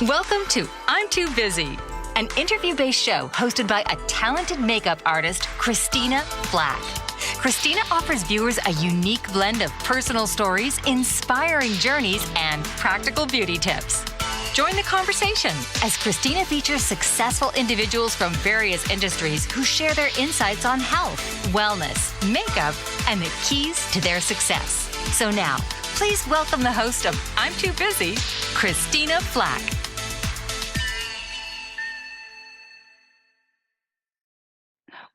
Welcome to I'm Too Busy, an interview-based show hosted by a talented makeup artist, Christina Flack. Christina offers viewers a unique blend of personal stories, inspiring journeys, and practical beauty tips. Join the conversation as Christina features successful individuals from various industries who share their insights on health, wellness, makeup, and the keys to their success. So now, please welcome the host of I'm Too Busy, Christina Flack.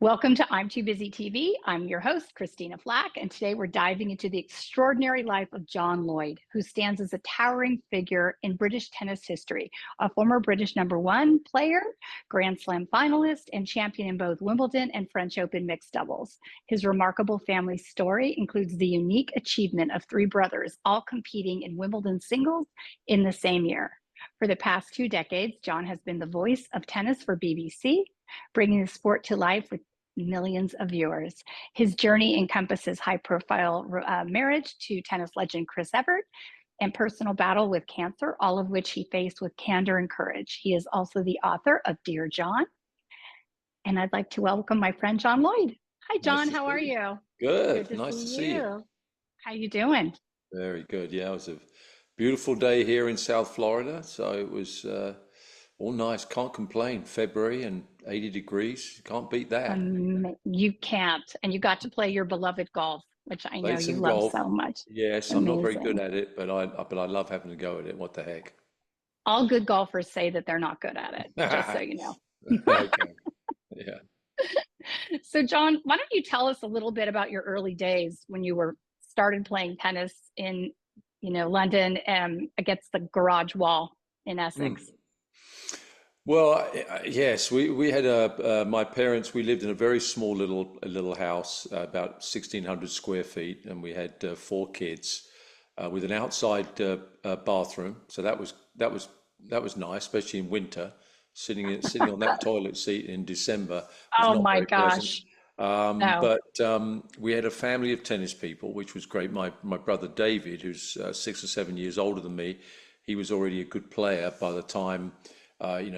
Welcome to I'm Too Busy TV. I'm your host, Christina Flack, and today we're diving into the extraordinary life of John Lloyd, who stands as a towering figure in British tennis history, a former British No.1 player, Grand Slam finalist, and champion in both Wimbledon and French Open mixed doubles. His remarkable family story includes the unique achievement of three brothers, all competing in Wimbledon singles in the same year. For the past 2 decades, John has been the voice of tennis for BBC, bringing the sport to life with millions of viewers. His journey encompasses high-profile marriage to tennis legend Chris Evert and personal battle with cancer, all of which he faced with candor and courage. He is also the author of Dear John. And I'd like to welcome my friend John Lloyd. Hi, John. How are you? Good. Nice to see you. How you doing? Very good. Yeah, it was a beautiful day here in South Florida, so it was all nice. Can't complain. February and 80 degrees. Can't beat that. You can't. And you got to play your beloved golf, which I know you love golf. so much. Yes, Amazing. I'm not very good at it, but I love having to go at it. What the heck? All good golfers say that they're not good at it, just so you know. Okay. Yeah. So John, why don't you tell us a little bit about your early days when you started playing tennis in, London against the garage wall in Essex? Well, yes, we had my parents, we lived in a very small little house, about 1,600 square feet, and we had 4 kids with an outside bathroom. So that was nice, especially in winter, sitting on that toilet seat in December. Oh my gosh. No. But we had a family of tennis people, which was great. My brother David, who's 6 or 7 years older than me, he was already a good player by the time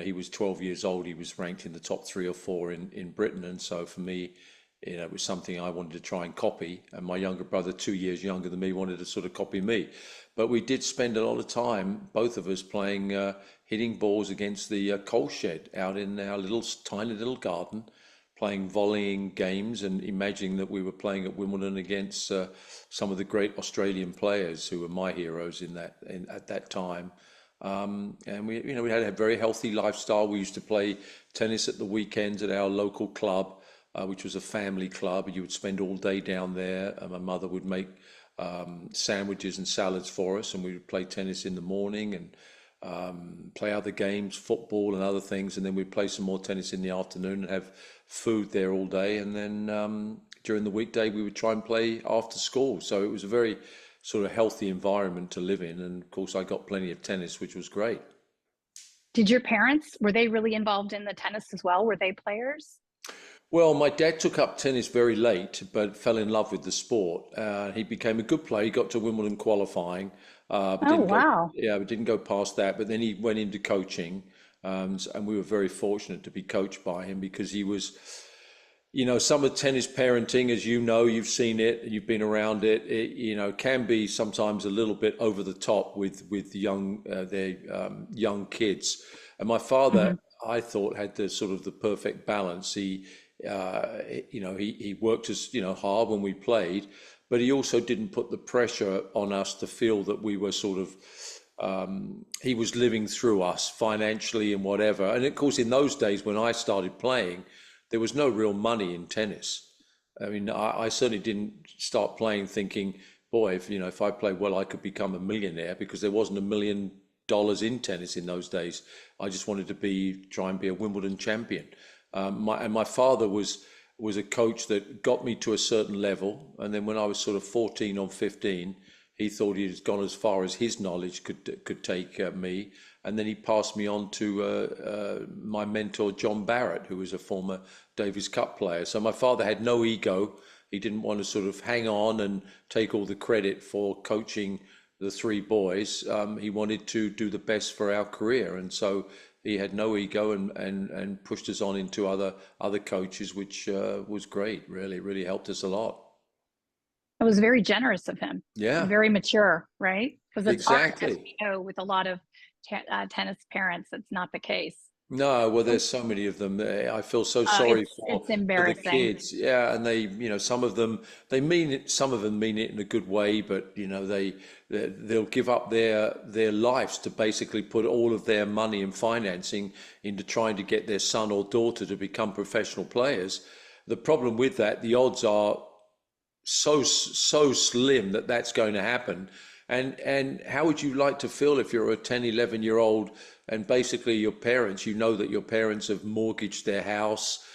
he was 12 years old. He was ranked in the top 3 or 4 in Britain. And so for me, it was something I wanted to try and copy. And my younger brother, 2 years younger than me, wanted to sort of copy me. But we did spend a lot of time, both of us, playing, hitting balls against the coal shed out in our tiny little garden, playing volleying games and imagining that we were playing at Wimbledon against some of the great Australian players who were my heroes at that time. And we had a very healthy lifestyle. We used to play tennis at the weekends at our local club, which was a family club. You would spend all day down there. And my mother would make sandwiches and salads for us, and we would play tennis in the morning and play other games, football and other things. And then we'd play some more tennis in the afternoon and have food there all day. And then during the weekday, we would try and play after school. So it was a very sort of healthy environment to live in. And of course, I got plenty of tennis, which was great. Did your parents, were they really involved in the tennis as well? Were they players? Well, my dad took up tennis very late, but fell in love with the sport. He became a good player. He got to Wimbledon qualifying. But didn't go past that. But then he went into coaching. And we were very fortunate to be coached by him because he was, some of tennis parenting, as you've seen it, you've been around it, can be sometimes a little bit over the top with young kids. And my father, I thought, had the perfect balance. He worked as hard when we played, but he also didn't put the pressure on us to feel that we were he was living through us financially and whatever. And of course, in those days when I started playing, there was no real money in tennis. I mean, I certainly didn't start playing thinking, boy, if I play well, I could become a millionaire, because there wasn't $1 million in tennis in those days. I just wanted to try and be a Wimbledon champion. My father was a coach that got me to a certain level. And then when I was sort of 14 or 15, he thought he had gone as far as his knowledge could take me. And then he passed me on to my mentor, John Barrett, who was a former Davis Cup player. So my father had no ego. He didn't want to sort of hang on and take all the credit for coaching the three boys, he wanted to do the best for our career, and so he had no ego and pushed us on into other coaches, which was great. Really helped us a lot. It was very generous of him. Yeah, Very mature, right? Because it's hard, as exactly. we know, with a lot of tennis parents, it's not the case. No, well, there's so many of them. I feel so sorry It's for the embarrassing. kids. Yeah, and they, some of them, they mean it. Some of them mean it in a good way, but they'll give up their lives to basically put all of their money and financing into trying to get their son or daughter to become professional players. The problem with that, the odds are so slim that that's going to happen. And how would you like to feel if you're a 10, 11-year-old and basically your parents, that your parents have mortgaged their house,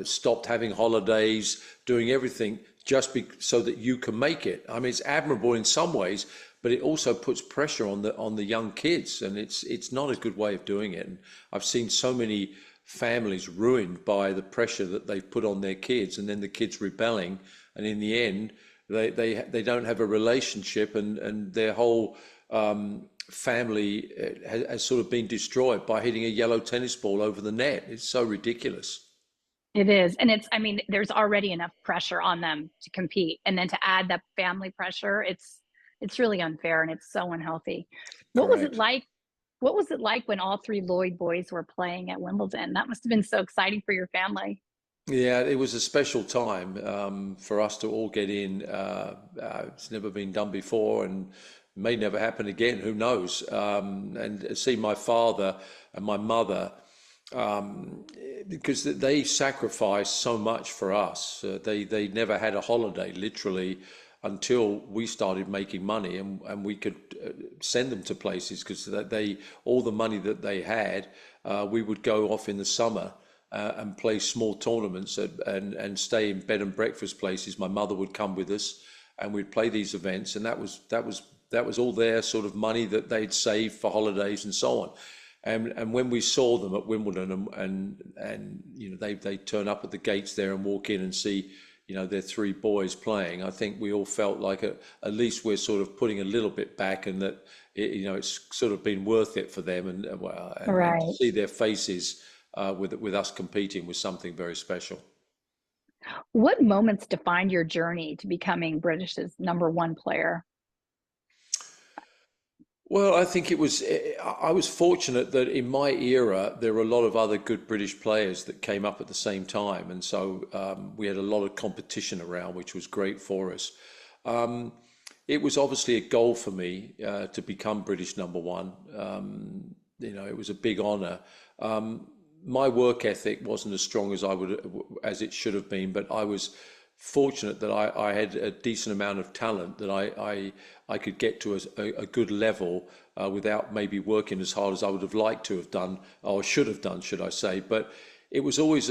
stopped having holidays, doing everything just so that you can make it? I mean, it's admirable in some ways, but it also puts pressure on the young kids, and it's not a good way of doing it. And I've seen so many families ruined by the pressure that they've put on their kids, and then the kids rebelling, and in the end, they don't have a relationship, and their whole family has sort of been destroyed by hitting a yellow tennis ball over the net. It's so ridiculous. It is. And there's already enough pressure on them to compete. And then to add that family pressure, it's really unfair, and it's so unhealthy. What was it Correct. like? What was it like when all three Lloyd boys were playing at Wimbledon? That must have been so exciting for your family. Yeah, it was a special time for us to all get in. It's never been done before and may never happen again. Who knows? And see my father and my mother, because they sacrificed so much for us. They never had a holiday, literally, until we started making money, and we could send them to places, because they all the money that they had, we would go off in the summer and play small tournaments and stay in bed and breakfast places. My mother would come with us, and we'd play these events, and that was all their sort of money that they'd saved for holidays and so on. And when we saw them at Wimbledon, and they turn up at the gates there and walk in and see their three boys playing, I think we all felt like at least we're sort of putting a little bit back, and that it's sort of been worth it for them, and to Right. see their faces with us competing was something very special. What moments defined your journey to becoming British's #1 player? Well, I think I was fortunate that in my era, there were a lot of other good British players that came up at the same time. And so we had a lot of competition around, which was great for us. It was obviously a goal for me to become British #1. It was a big honor. My work ethic wasn't as strong as it should have been, but I was fortunate that I had a decent amount of talent, that I could get to a good level without maybe working as hard as I would have liked to have done, or should have done, should I say. But it was always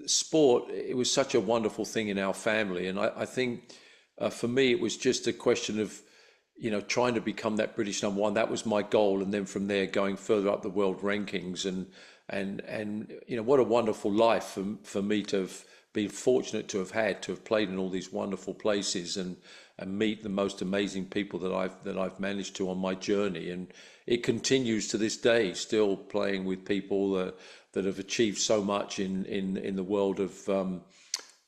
sport. It was such a wonderful thing in our family, and I think for me it was just a question of trying to become that British #1. That was my goal, and then from there going further up the world rankings, and what a wonderful life for me to have been fortunate to have played in all these wonderful places, and meet the most amazing people that I've managed to on my journey. And it continues to this day, still playing with people that have achieved so much in the world of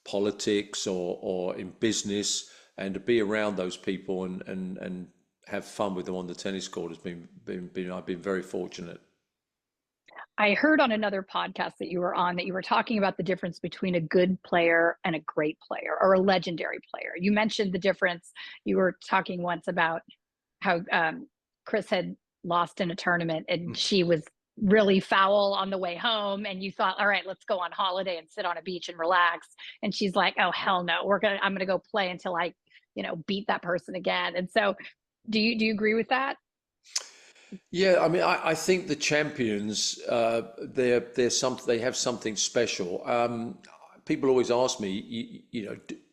politics or in business, and to be around those people and have fun with them on the tennis court has been I've been very fortunate. I heard on another podcast that you were on that you were talking about the difference between a good player and a great player, or a legendary player. You mentioned the difference. You were talking once about how Chris had lost in a tournament, and she was really foul on the way home, and you thought, all right, let's go on holiday and sit on a beach and relax. And she's like, oh, hell no, I'm gonna go play until I beat that person again. And so do you agree with that? Yeah, I mean, I think the champions, they have something special. People always ask me,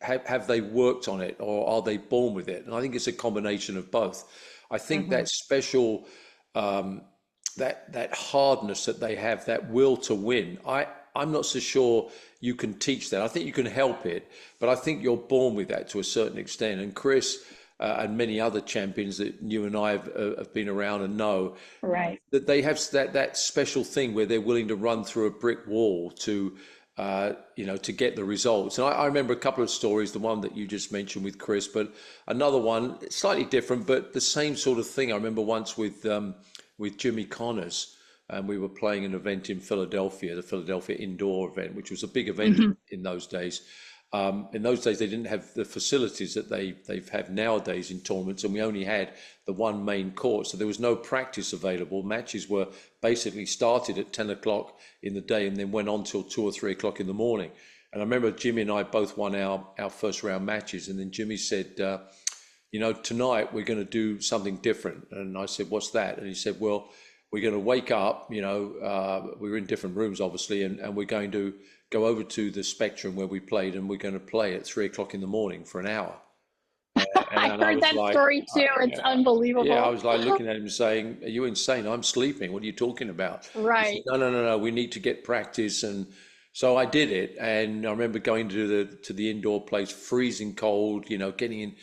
have they worked on it, or are they born with it? And I think it's a combination of both. I think that special, that hardness that they have, that will to win. I'm not so sure you can teach that. I think you can help it, but I think you're born with that to a certain extent. And Chris, and many other champions that you and I have been around and know, Right. that they have that special thing where they're willing to run through a brick wall to to get the results. And I remember a couple of stories, the one that you just mentioned with Chris, but another one slightly different, but the same sort of thing. I remember once with Jimmy Connors, and we were playing an event in Philadelphia, the Philadelphia indoor event, which was a big event in those days. In those days, they didn't have the facilities that they have nowadays in tournaments, and we only had the one main court, so there was no practice available. Matches were basically started at 10 o'clock in the day and then went on till 2 or 3 o'clock in the morning. And I remember Jimmy and I both won our first round matches, and then Jimmy said, tonight we're going to do something different. And I said, what's that? And he said, well, we're going to wake up, we were in different rooms, obviously, and we're going to go over to the Spectrum where we played, and we're going to play at 3 o'clock in the morning for an hour. I heard that story too. It's unbelievable. Yeah, I was like looking at him saying, are you insane? I'm sleeping. What are you talking about? Right. He said, no. We need to get practice. And so I did it. And I remember going to the indoor place, freezing cold, getting in,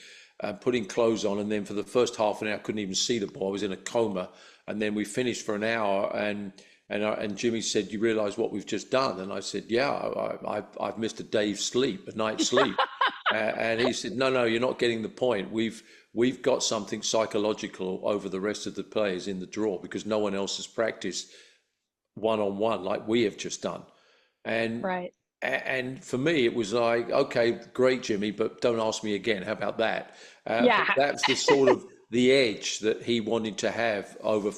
putting clothes on. And then for the first half an hour, I couldn't even see the ball. I was in a coma. And then we finished for an hour, and Jimmy said, you realize what we've just done? And I said, yeah, I've missed a night's sleep. And he said, no, you're not getting the point. We've got something psychological over the rest of the players in the draw, because no one else has practiced one-on-one like we have just done. And right. And for me, it was like, okay, great, Jimmy, but don't ask me again. How about that? That's the sort of the edge that he wanted to have over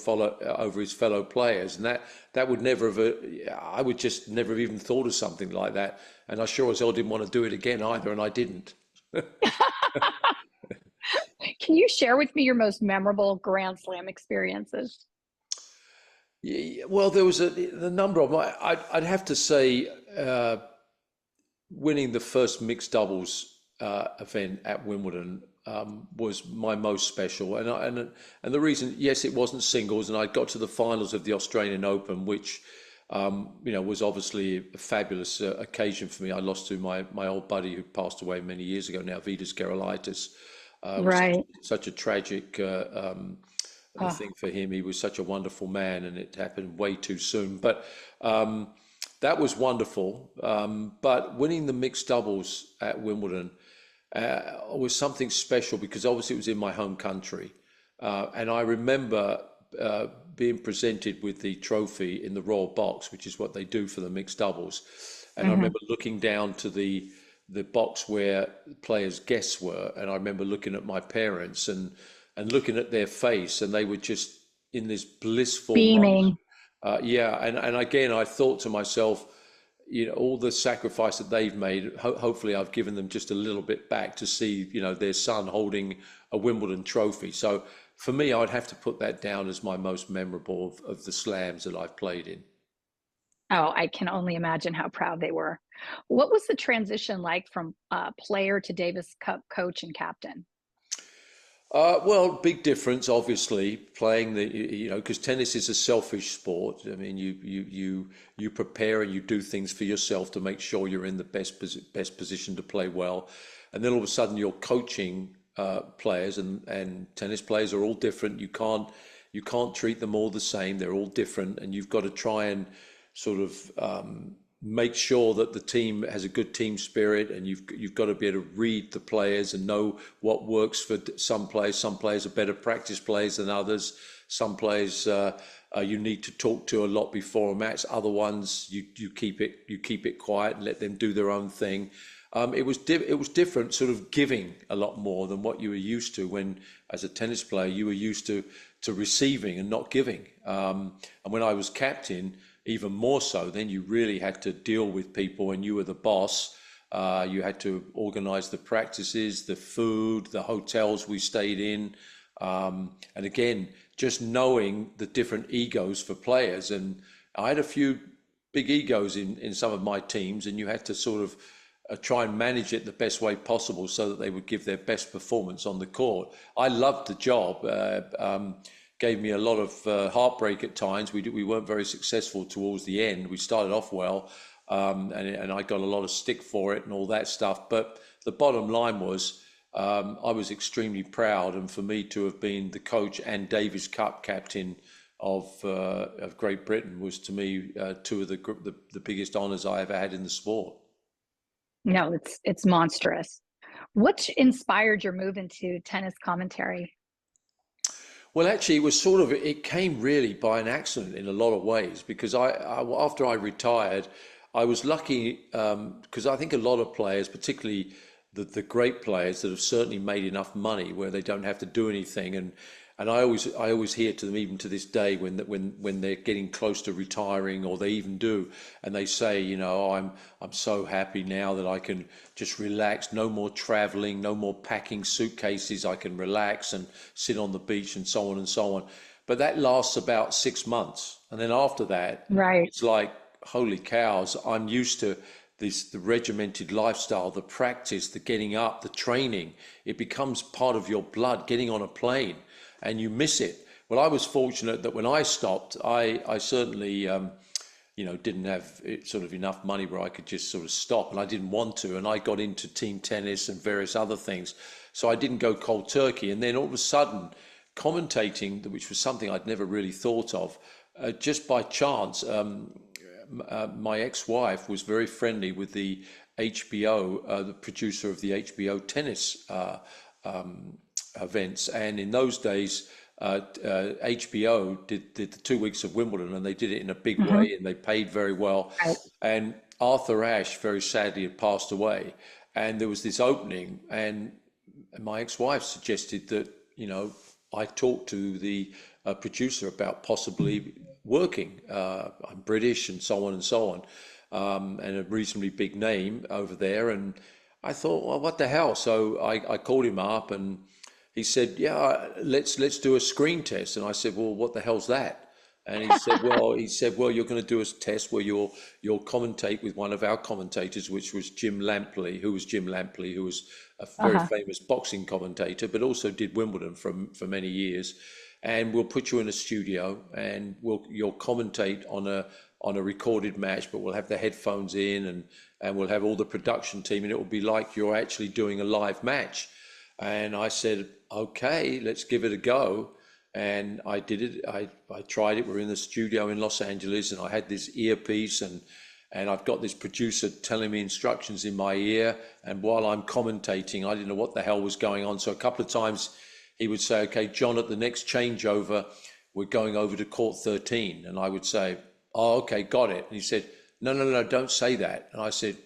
his fellow players, and that would never have. I would just never have even thought of something like that, and I sure as hell didn't want to do it again either, and I didn't. Can you share with me your most memorable Grand Slam experiences? Yeah, well, there was the number of them. I'd have to say, winning the first mixed doubles event at Wimbledon was my most special, and the reason, yes, it wasn't singles, and I got to the finals of the Australian Open, which was obviously a fabulous occasion for me. I lost to my old buddy who passed away many years ago now, Vitas Gerulaitis. Right. Such a tragic thing for him. He was such a wonderful man, and it happened way too soon. But that was wonderful. But winning the mixed doubles at Wimbledon was something special, because obviously it was in my home country. And I remember being presented with the trophy in the royal box, which is what they do for the mixed doubles. And I remember looking down to the box where players' guests were, and I remember looking at my parents and looking at their face, and they were just in this blissful beaming. And again, I thought to myself, all the sacrifice that they've made, hopefully I've given them just a little bit back to see, their son holding a Wimbledon trophy. So for me, I'd have to put that down as my most memorable of the slams that I've played in. Oh, I can only imagine how proud they were. What was the transition like from player to Davis Cup coach and captain? Well, big difference, obviously, playing because tennis is a selfish sport. I mean, you prepare and you do things for yourself to make sure you're in the best position to play well, and then all of a sudden you're coaching players, and tennis players are all different. You can't treat them all the same. They're all different, and you've got to try and sort of make sure that the team has a good team spirit, and you've got to be able to read the players and know what works for some players. Some players are better practice players than others. Some players you need to talk to a lot before a match. Other ones you keep it quiet and let them do their own thing. It was different, sort of giving a lot more than what you were used to when, as a tennis player, you were used to receiving and not giving. And when I was captain, even more so, then you really had to deal with people, and you were the boss. You had to organize the practices, the food, the hotels we stayed in. And again, just knowing the different egos for players. And I had a few big egos in some of my teams, and you had to sort of try and manage it the best way possible so that they would give their best performance on the court. I loved the job. Gave me a lot of heartbreak at times. We weren't very successful towards the end. We started off well, and I got a lot of stick for it and all that stuff. But the bottom line was, I was extremely proud, and for me to have been the coach and Davis Cup captain of Great Britain was, to me, two of the biggest honours I ever had in the sport. No, it's monstrous. What inspired your move into tennis commentary? Well, actually, it came really by an accident in a lot of ways, because after I retired, I was lucky, because I think a lot of players, particularly the great players that have certainly made enough money where they don't have to do anything, and I always hear to them, even to this day, when they're getting close to retiring, or they even do, and they say, I'm so happy now that I can just relax, no more traveling, no more packing suitcases, I can relax and sit on the beach and so on and so on. But that lasts about 6 months, and then after that, Right. it's like, holy cows, I'm used to the regimented lifestyle, the practice, the getting up, the training. It becomes part of your blood, getting on a plane, and you miss it. Well, I was fortunate that when I stopped, I certainly, didn't have sort of enough money where I could just sort of stop, and I didn't want to, and I got into team tennis and various other things. So I didn't go cold turkey. And then all of a sudden, commentating, which was something I'd never really thought of, just by chance, my ex-wife was very friendly with the HBO, the producer of the HBO tennis events, and in those days, HBO did the 2 weeks of Wimbledon, and they did it in a big way, and they paid very well. Right. And Arthur Ashe, very sadly, had passed away, and there was this opening, and my ex-wife suggested that I talk to the producer about possibly working. I'm British and so on and so on, and a reasonably big name over there. And I thought, well, what the hell? So I called him up, and he said, yeah, let's do a screen test. And I said, well, what the hell's that? And he said, well, you're going to do a test where you'll commentate with one of our commentators, which was Jim Lampley, who was a very famous boxing commentator, but also did Wimbledon for many years. And we'll put you in a studio, and you'll commentate on a recorded match, but we'll have the headphones in, and we'll have all the production team, and it will be like you're actually doing a live match. And I said, okay, let's give it a go. And I did it. I tried it. We're in the studio in Los Angeles, and I had this earpiece, and I've got this producer telling me instructions in my ear. And while I'm commentating, I didn't know what the hell was going on. So a couple of times he would say, okay, John, at the next changeover, we're going over to court 13. And I would say, oh, okay, got it. And he said, no, don't say that. And I said,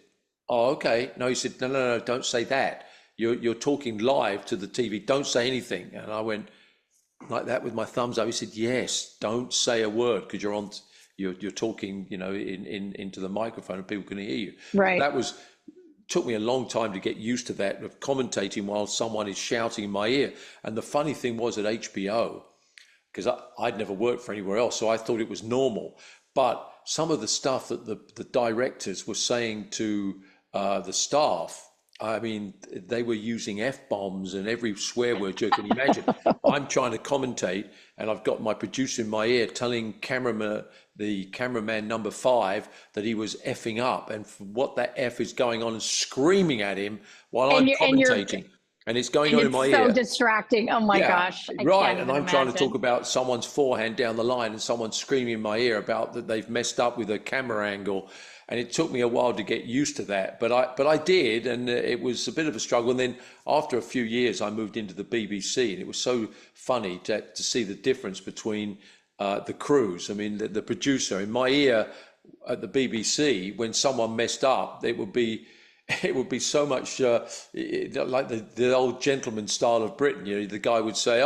oh, okay. No, he said, no, don't say that. You're talking live to the TV. Don't say anything. And I went like that with my thumbs up. He said, yes, don't say a word, because you're talking, into the microphone and people can hear you. Right. Took me a long time to get used to that, of commentating while someone is shouting in my ear. And the funny thing was, at HBO, because I'd never worked for anywhere else, so I thought it was normal. But some of the stuff that the directors were saying to the staff, I mean, they were using F-bombs and every swear word you can imagine. I'm trying to commentate, and I've got my producer in my ear telling the cameraman number 5 that he was effing up, and what that F is going on, and screaming at him while I'm commentating. And it's going on in my ear. It's so distracting. Oh my gosh. Right. And I'm trying to talk about someone's forehand down the line, and someone's screaming in my ear about that they've messed up with a camera angle. And it took me a while to get used to that, but I did, and it was a bit of a struggle. And then after a few years, I moved into the BBC, and it was so funny to see the difference between the crews. I mean, the producer in my ear at the BBC, when someone messed up, it would be so much like the old gentleman style of Britain. The guy would say,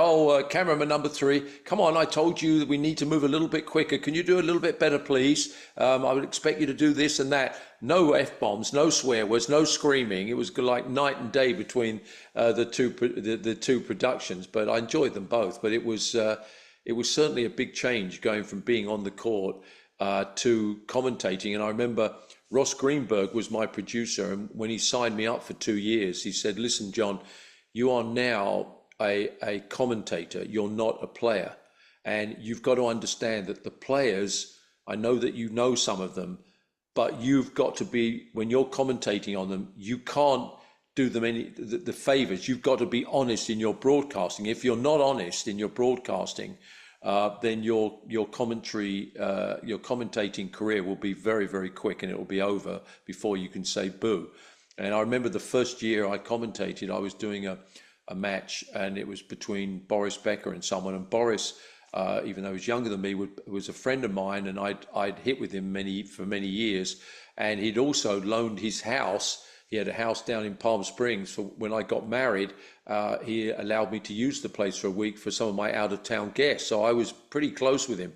cameraman number 3, come on, I told you that we need to move a little bit quicker. Can you do a little bit better, please? I would expect you to do this and that. No F-bombs, no swear words, no screaming. It was like night and day between the two productions, but I enjoyed them both. But it was certainly a big change going from being on the court to commentating. And I remember Ross Greenberg was my producer, and when he signed me up for 2 years, he said, listen, John, you are now a commentator. You're not a player. And you've got to understand that the players, I know that you know some of them, but you've got to be, when you're commentating on them, you can't do them the favors. You've got to be honest in your broadcasting. If you're not honest in your broadcasting, then your commentary, your commentating career will be very, very quick, and it will be over before you can say boo. And I remember the first year I commentated, I was doing a match, and it was between Boris Becker and someone. And Boris, even though he was younger than me, was a friend of mine, and I'd hit with him for many years. And he'd also loaned his house. He had a house down in Palm Springs. For when I got married, he allowed me to use the place for a week for some of my out-of-town guests. So I was pretty close with him.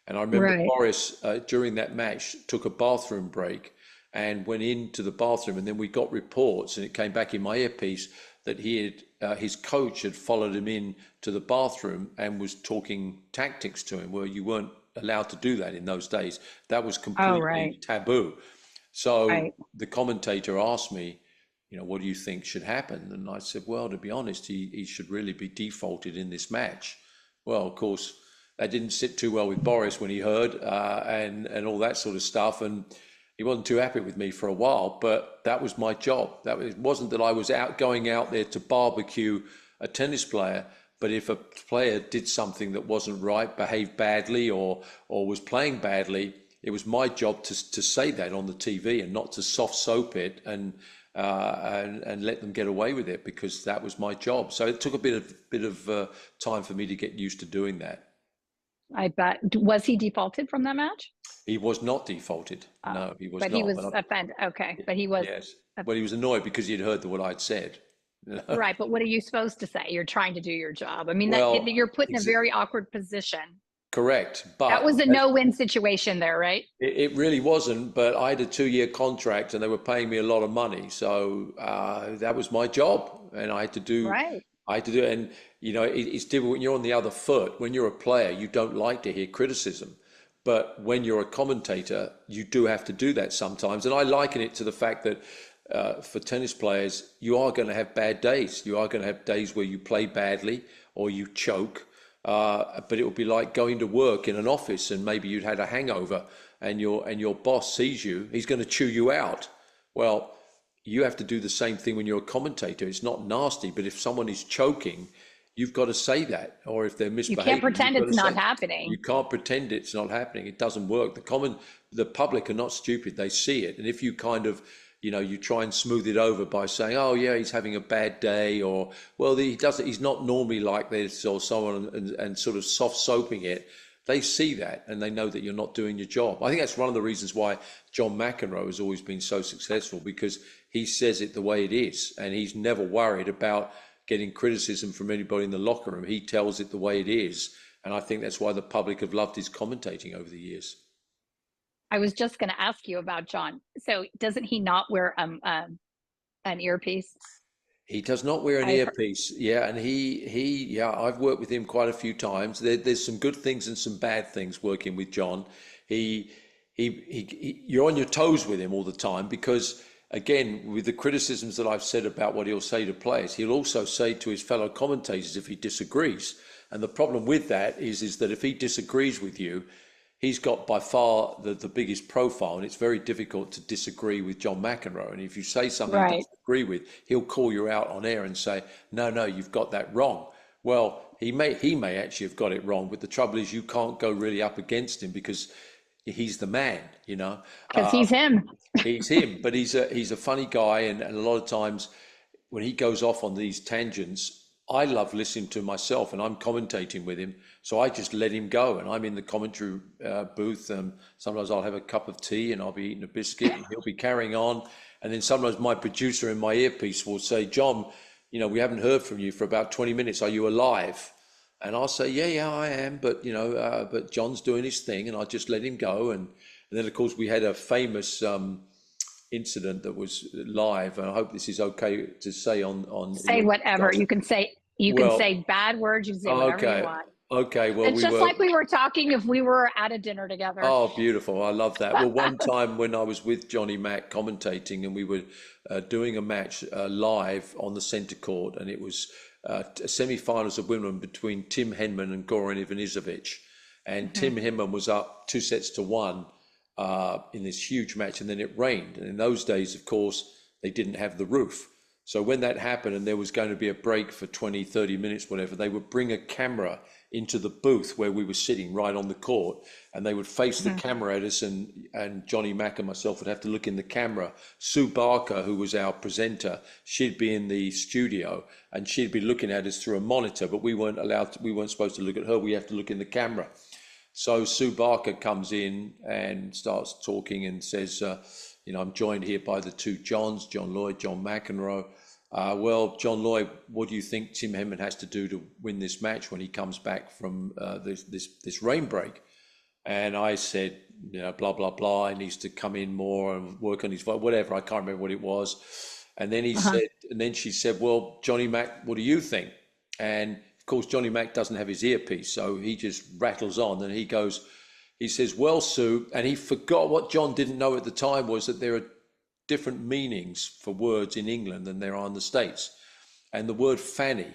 And I remember Boris, during that match, took a bathroom break and went into the bathroom. And then we got reports, and it came back in my earpiece, that his coach had followed him in to the bathroom and was talking tactics to him. Well, you weren't allowed to do that in those days. That was completely taboo. So the commentator asked me, what do you think should happen? And I said, well, to be honest, he should really be defaulted in this match. Well, of course, that didn't sit too well with Boris when he heard, and all that sort of stuff. And he wasn't too happy with me for a while, but that was my job. It wasn't that I was going out there to barbecue a tennis player, but if a player did something that wasn't right, behaved badly, or was playing badly, it was my job to say that on the TV and not to soft soap it and let them get away with it, because that was my job. So it took a bit of time for me to get used to doing that. I bet. Was he defaulted from that match? He was not defaulted. No, he was not. But he was offended. Okay, but he was. Yes, but he was annoyed because he'd heard what I'd said. Right, but what are you supposed to say? You're trying to do your job. I mean, you're put in a very awkward position. Correct, but that was a no-win situation there, right? It really wasn't, but I had a 2-year contract, and they were paying me a lot of money, so that was my job, and I had to do. Right. I had to do it, and it's different when you're on the other foot. When you're a player, you don't like to hear criticism, but when you're a commentator, you do have to do that sometimes. And I liken it to the fact that for tennis players, you are going to have bad days. You are going to have days where you play badly or you choke. But it would be like going to work in an office, and maybe you'd had a hangover, and your boss sees you, he's going to chew you out. Well, you have to do the same thing when you're a commentator. It's not nasty, but if someone is choking, you've got to say that. Or if they're misbehaving, you can't pretend it's not happening. You can't pretend it's not happening. It doesn't work. The public are not stupid. They see it. And if you kind of, you try and smooth it over by saying, oh yeah, he's having a bad day, or, well, he's not normally like this, or so on, and sort of soft soaping it, they see that, and they know that you're not doing your job. I think that's one of the reasons why John McEnroe has always been so successful, because he says it the way it is, and he's never worried about getting criticism from anybody in the locker room. He tells it the way it is, and I think that's why the public have loved his commentating over the years. I was just going to ask you about John. So doesn't he not wear an earpiece? He does not wear an earpiece. Yeah, and I've worked with him quite a few times. There's some good things and some bad things working with John. You're on your toes with him all the time, because again, with the criticisms that I've said about what he'll say to players, he'll also say to his fellow commentators if he disagrees. And the problem with that is that if he disagrees with you, he's got by far the biggest profile, and it's very difficult to disagree with John McEnroe. And if you say something you disagree with, he'll call you out on air and say, no, you've got that wrong. Well, he may actually have got it wrong, but the trouble is you can't go really up against him, because he's the man, Because he's him. He's him, but he's a funny guy, and a lot of times when he goes off on these tangents, I love listening to myself, and I'm commentating with him, so I just let him go, and I'm in the commentary booth. Sometimes I'll have a cup of tea and I'll be eating a biscuit, and he'll be carrying on, and then sometimes my producer in my earpiece will say, John, we haven't heard from you for about 20 minutes. Are you alive? And I'll say, yeah, I am, but but John's doing his thing, and I'll just let him go. And then of course we had a famous incident that was live, and I hope this is okay to say on say whatever you can say. You can say bad words. You can say whatever you want. Okay, well, it's just like we were talking if we were at a dinner together. Oh, beautiful! I love that. Well, one time when I was with Johnny Mac commentating, and we were doing a match live on the centre court, and it was semi-finals of Wimbledon between Tim Henman and Goran Ivanisevic, and Tim Henman was up 2-1 in this huge match, and then it rained. And in those days, of course, they didn't have the roof, So when that happened and there was going to be a break for 20, 30 minutes, whatever, they would bring a camera into the booth where we were sitting right on the court, and they would face the camera at us, and Johnny Mack and myself would have to look in the camera. Sue Barker, who was our presenter, she'd be in the studio and she'd be looking at us through a monitor, but we weren't supposed to look at her. We have to look in the camera. So Sue Barker comes in and starts talking and says, I'm joined here by the two Johns, John Lloyd, John McEnroe. Well, John Lloyd, what do you think Tim Henman has to do to win this match when he comes back from this rain break? And I said, blah, blah, blah. He needs to come in more and work on his voice, whatever. I can't remember what it was. And then she said, well, Johnny Mack, what do you think? And of course, Johnny Mack doesn't have his earpiece, so he just rattles on, and he says, well, Sue, and he forgot what John didn't know at the time was that there are different meanings for words in England than there are in the States. And the word fanny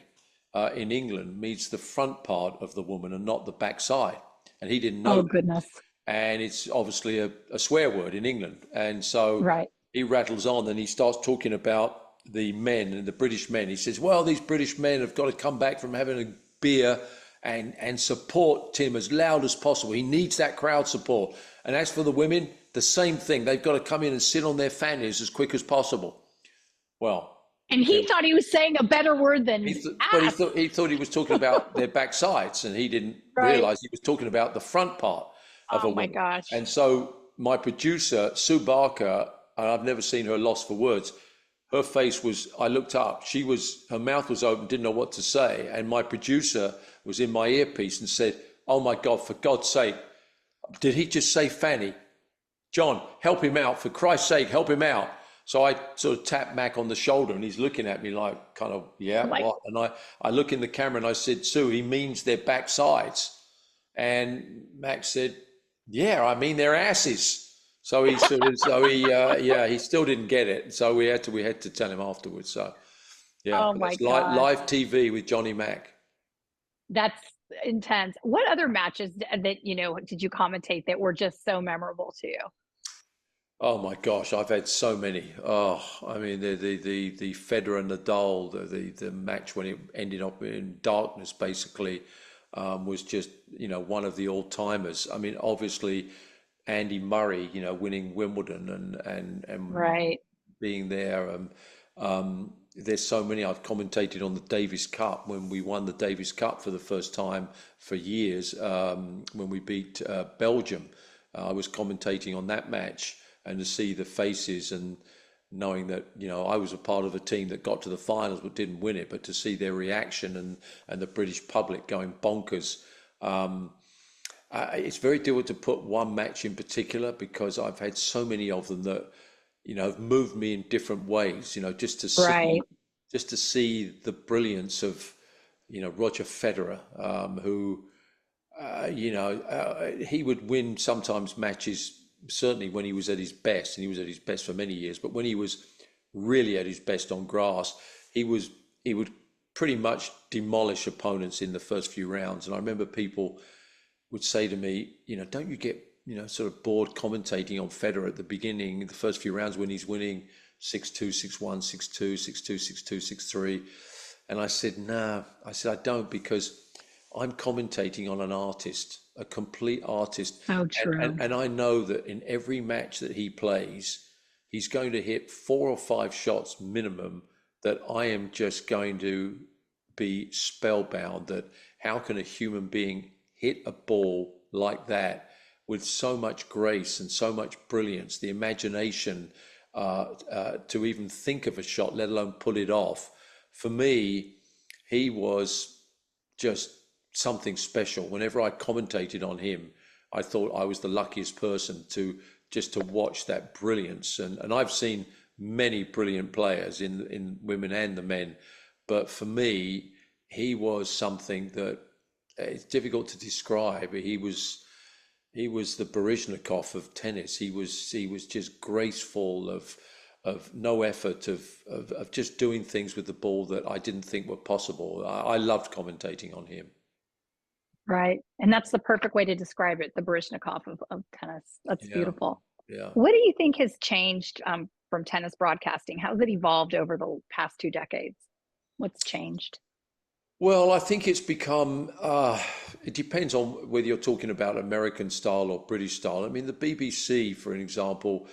in England means the front part of the woman and not the backside. And he didn't know. Oh, goodness. And it's obviously a swear word in England. And so he rattles on and he starts talking about the men and the British men. He says, well, these British men have got to come back from having a beer and support Tim as loud as possible. He needs that crowd support. And as for the women, the same thing. They've got to come in and sit on their fannies as quick as possible. Well, and he thought he was saying a better word than but he thought he was talking about their backsides, and he didn't realize he was talking about the front part of a woman. Oh my gosh. And so my producer, Sue Barker, and I've never seen her lost for words. Her face was, I looked up, her mouth was open, didn't know what to say. And my producer was in my earpiece and said, oh my God, for God's sake, did he just say fanny? John, help him out, for Christ's sake, help him out. So I sort of tapped Mac on the shoulder, and he's looking at me like, kind of, what? And I look in the camera and I said, Sue, he means their backsides. And Mac said, yeah, I mean their asses. So he sort of, he still didn't get it. So we had to tell him afterwards. So oh my God. Live TV with Johnny Mack. That's intense. What other matches that did you commentate that were just so memorable to you? Oh my gosh, I've had so many. Oh, I mean the Federer and Nadal, the match when it ended up in darkness basically, was just one of the all timers. I mean, obviously Andy Murray, winning Wimbledon and being there. There's so many. I've commentated on the Davis Cup when we won the Davis Cup for the first time for years. When we beat Belgium, I was commentating on that match, and to see the faces and knowing that I was a part of a team that got to the finals but didn't win it, but to see their reaction and the British public going bonkers. It's very difficult to put one match in particular because I've had so many of them that have moved me in different ways. Just to see the brilliance of Roger Federer, who he would win sometimes matches. Certainly when he was at his best, and he was at his best for many years, but when he was really at his best on grass, he would pretty much demolish opponents in the first few rounds. And I remember people would say to me, don't you get, sort of bored commentating on Federer at the beginning, the first few rounds when he's winning 6-2, 6-1, 6-2, 6-2, 6-2, 6-3. And I said, no, I don't, because I'm commentating on an artist, a complete artist. How true. And I know that in every match that he plays, he's going to hit 4 or 5 shots minimum that I am just going to be spellbound that how can a human being hit a ball like that with so much grace and so much brilliance, the imagination to even think of a shot, let alone pull it off. For me, he was just something special. Whenever I commentated on him, I thought I was the luckiest person to watch that brilliance. And I've seen many brilliant players in women and the men, but for me, he was something that it's difficult to describe. He was the Baryshnikov of tennis. He was just graceful, of no effort, of just doing things with the ball that I didn't think were possible. I loved commentating on him. Right. And that's the perfect way to describe it, the Baryshnikov of tennis. That's beautiful. Yeah. What do you think has changed from tennis broadcasting? How has it evolved over the past 2 decades? What's changed? Well, I think it's become, it depends on whether you're talking about American style or British style. I mean, the BBC, for an example,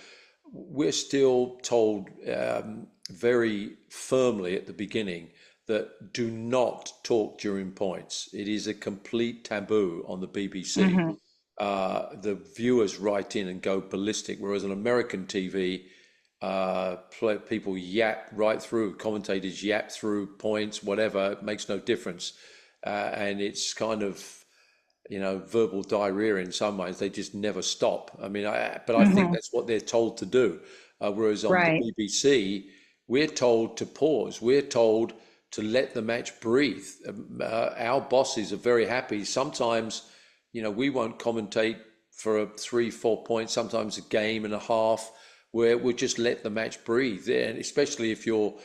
we're still told very firmly at the beginning that do not talk during points. It is a complete taboo on the BBC. The viewers write in and go ballistic, whereas on American TV, people yap right through, commentators yap through points, whatever, it makes no difference. And it's kind of, verbal diarrhea in some ways. They just never stop. I mean, I think that's what they're told to do. Whereas on the BBC, we're told to pause. We're told to let the match breathe. Our bosses are very happy. Sometimes, we won't commentate for a 3-4 points, sometimes a game and a half, where we'll just let the match breathe. And especially if you're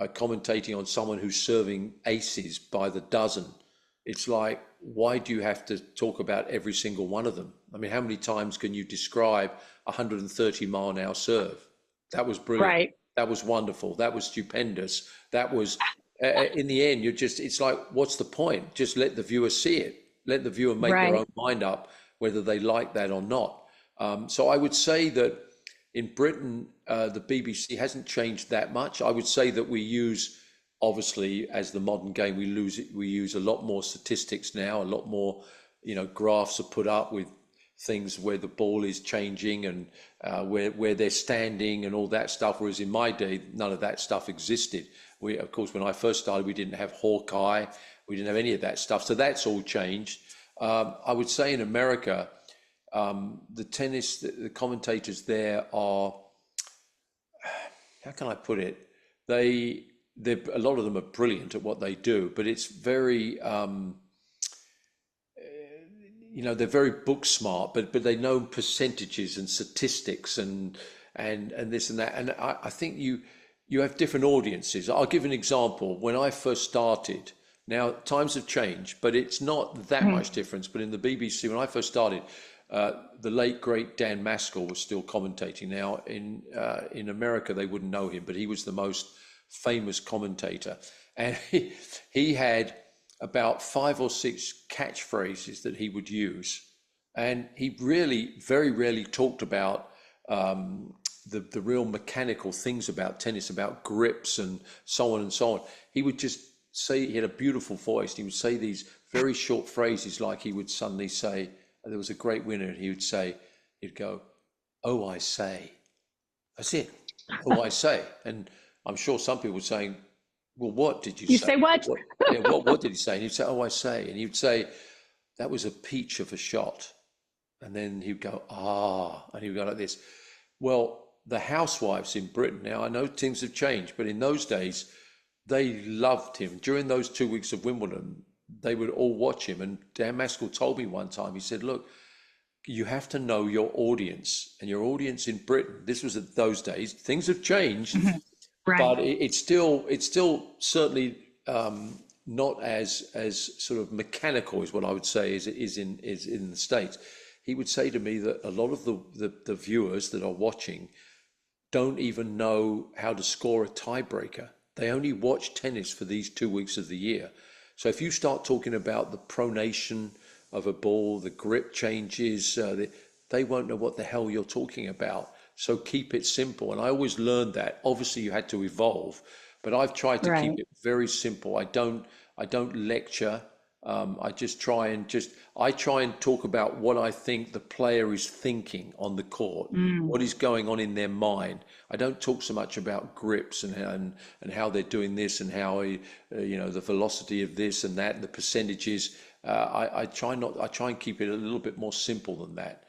commentating on someone who's serving aces by the dozen, it's like, why do you have to talk about every single one of them? I mean, how many times can you describe 130-mile-an-hour serve? That was brilliant. Right. That was wonderful. That was stupendous. That was, in the end, it's like, what's the point? Just let the viewer see it. Let the viewer make their own mind up, whether they like that or not. So I would say that in Britain, the BBC hasn't changed that much. I would say that we use, obviously, as the modern game, we use a lot more statistics now, a lot more, graphs are put up with things where the ball is changing and where they're standing and all that stuff. Whereas in my day, none of that stuff existed. Of course, when I first started, we didn't have Hawkeye, we didn't have any of that stuff. So that's all changed. I would say in America, the commentators there are, how can I put it? A lot of them are brilliant at what they do, but it's very, they're very book smart, but they know percentages and statistics and this and that. And I think you have different audiences. I'll give an example. When I first started, now times have changed, but it's not that much difference. But in the BBC, when I first started, the late great Dan Maskell was still commentating. Now in America they wouldn't know him, but he was the most famous commentator, and he had about 5 or 6 catchphrases that he would use, and he really very rarely talked about the real mechanical things about tennis, about grips and so on and so on. He would just say, he had a beautiful voice, and he would say these very short phrases, like he would suddenly say, there was a great winner, and he'd go, "Oh, I say." That's it. "Oh, I say." And I'm sure some people were saying, "Well, what did you say?" You say what? What did he say? And he'd say, "Oh, I say." And he would say, "That was a peach of a shot." And then he'd go, "Ah," and he would go like this. Well, the housewives in Britain, now I know things have changed, but in those days, they loved him. During those 2 weeks of Wimbledon, they would all watch him. And Dan Maskell told me one time, he said, "Look, you have to know your audience, and your audience in Britain," this was at those days, things have changed, but it's still certainly not as sort of mechanical is what I would say is in the States. He would say to me that a lot of the viewers that are watching don't even know how to score a tiebreaker. They only watch tennis for these 2 weeks of the year. So if you start talking about the pronation of a ball, the grip changes, they won't know what the hell you're talking about. So keep it simple. And I always learned that. Obviously, you had to evolve, but I've tried to keep it very simple. I don't lecture. I try and talk about what I think the player is thinking on the court, what is going on in their mind. I don't talk so much about grips and how they're doing this and how the velocity of this and that and the percentages. I try and keep it a little bit more simple than that.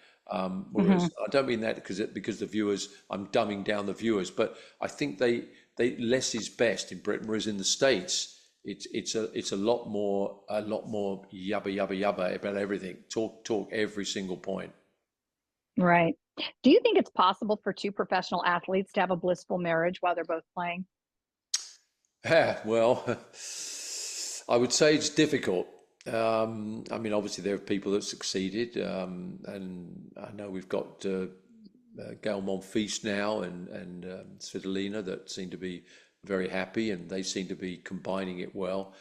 Whereas I don't mean that because the viewers, I'm dumbing down the viewers, but I think they less is best in Britain, whereas in the States, it's a lot more yabba about everything. Talk every single point. Right. Do you think it's possible for 2 professional athletes to have a blissful marriage while they're both playing? Yeah, well, I would say it's difficult. I mean, obviously there are people that succeeded, and I know we've got Gail Monfils now and Svitolina that seem to be very happy, and they seem to be combining it well.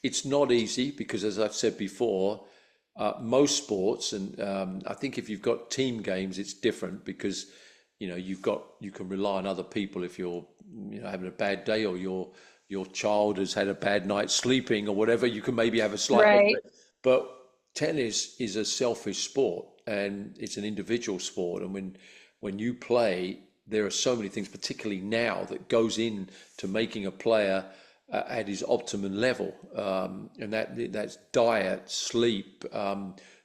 It's not easy because, as I've said before, most sports, and I think if you've got team games, it's different because you can rely on other people if you're having a bad day, or your child has had a bad night sleeping or whatever. You can maybe have a slight Right. but tennis is a selfish sport and it's an individual sport, and when you play, there are so many things, particularly now, that goes in to making a player at his optimum level, and that's diet, sleep,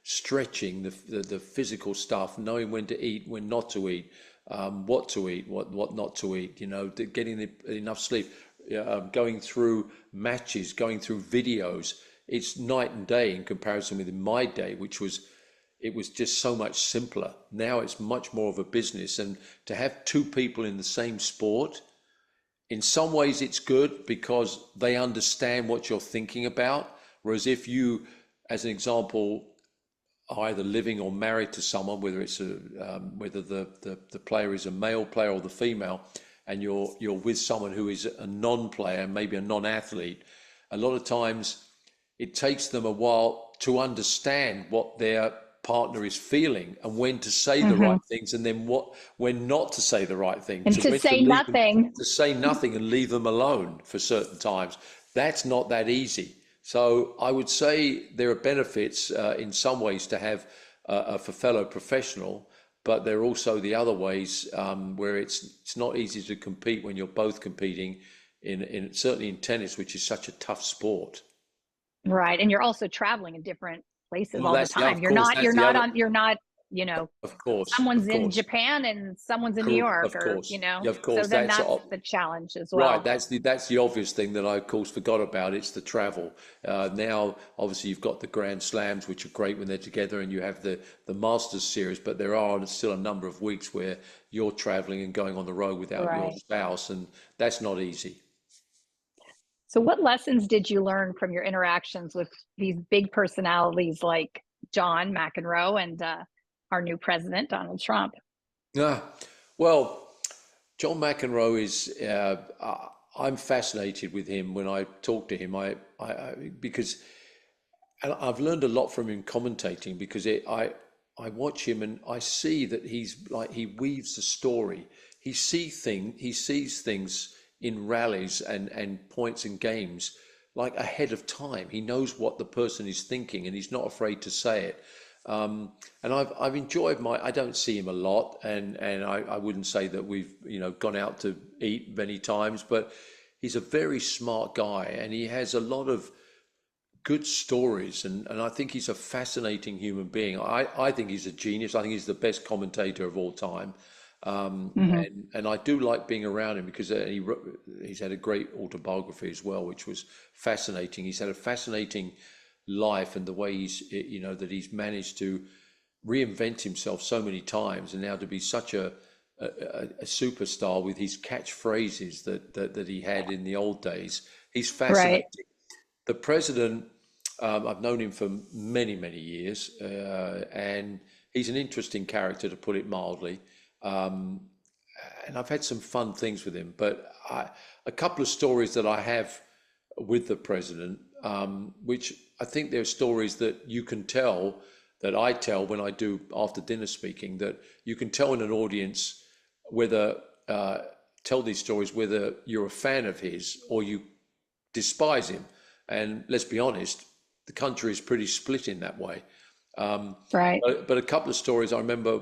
stretching, the physical stuff, knowing when to eat, when not to eat, what to eat, what not to eat, getting enough sleep, going through matches, going through videos. It's night and day in comparison with in my day, it was just so much simpler. Now it's much more of a business, and to have two people in the same sport, in some ways it's good because they understand what you're thinking about. Whereas if you, as an example, are either living or married to someone, whether it's whether the player is a male player or the female, and you're with someone who is a non-player, maybe a non-athlete, a lot of times it takes them a while to understand what their partner is feeling and when to say the right things, and then when not to say the right thing, And to say nothing. to say nothing and leave them alone for certain times. That's not that easy. So I would say there are benefits in some ways to have a fellow professional, but there are also the other ways where it's not easy to compete when you're both competing in certainly in tennis, which is such a tough sport. Right. And you're also traveling in different places Well, all the that's- yeah, time. of You're course, not, that's you're the not other- on, you're not, Of course. someone's of in course. Japan and someone's in New York, Of course. Yeah, of course. So then That's that's the challenge as well. Right, that's the obvious thing that I of course forgot about. It's the travel. Now, obviously, you've got the Grand Slams, which are great when they're together, and you have the Masters series. But there are still a number of weeks where you're traveling and going on the road without your Right. spouse, and that's not easy. So what lessons did you learn from your interactions with these big personalities like John McEnroe and our new president, Donald Trump? Well, John McEnroe is. I'm fascinated with him when I talk to him. Because and I've learned a lot from him commentating, because I watch him and I see that he weaves a story. He sees things in rallies and points and games like ahead of time. He knows what the person is thinking and he's not afraid to say it. And I've enjoyed I don't see him a lot, and I wouldn't say that we've gone out to eat many times, but he's a very smart guy and he has a lot of good stories, and I think he's a fascinating human being. I think he's a genius. I think he's the best commentator of all time. And I do like being around him because he's had a great autobiography as well, which was fascinating. He's had a fascinating life, and the way that he's managed to reinvent himself so many times, and now to be such a superstar with his catchphrases that he had in the old days. He's fascinating. Right. The president, I've known him for many, many years, and he's an interesting character, to put it mildly. And I've had some fun things with him, but a couple of stories that I have with the president, which I think they're stories that you can tell, that I tell when I do after dinner speaking, that you can tell in an audience whether tell these stories whether you're a fan of his or you despise him. And let's be honest, the country is pretty split in that way. Right. But a couple of stories I remember.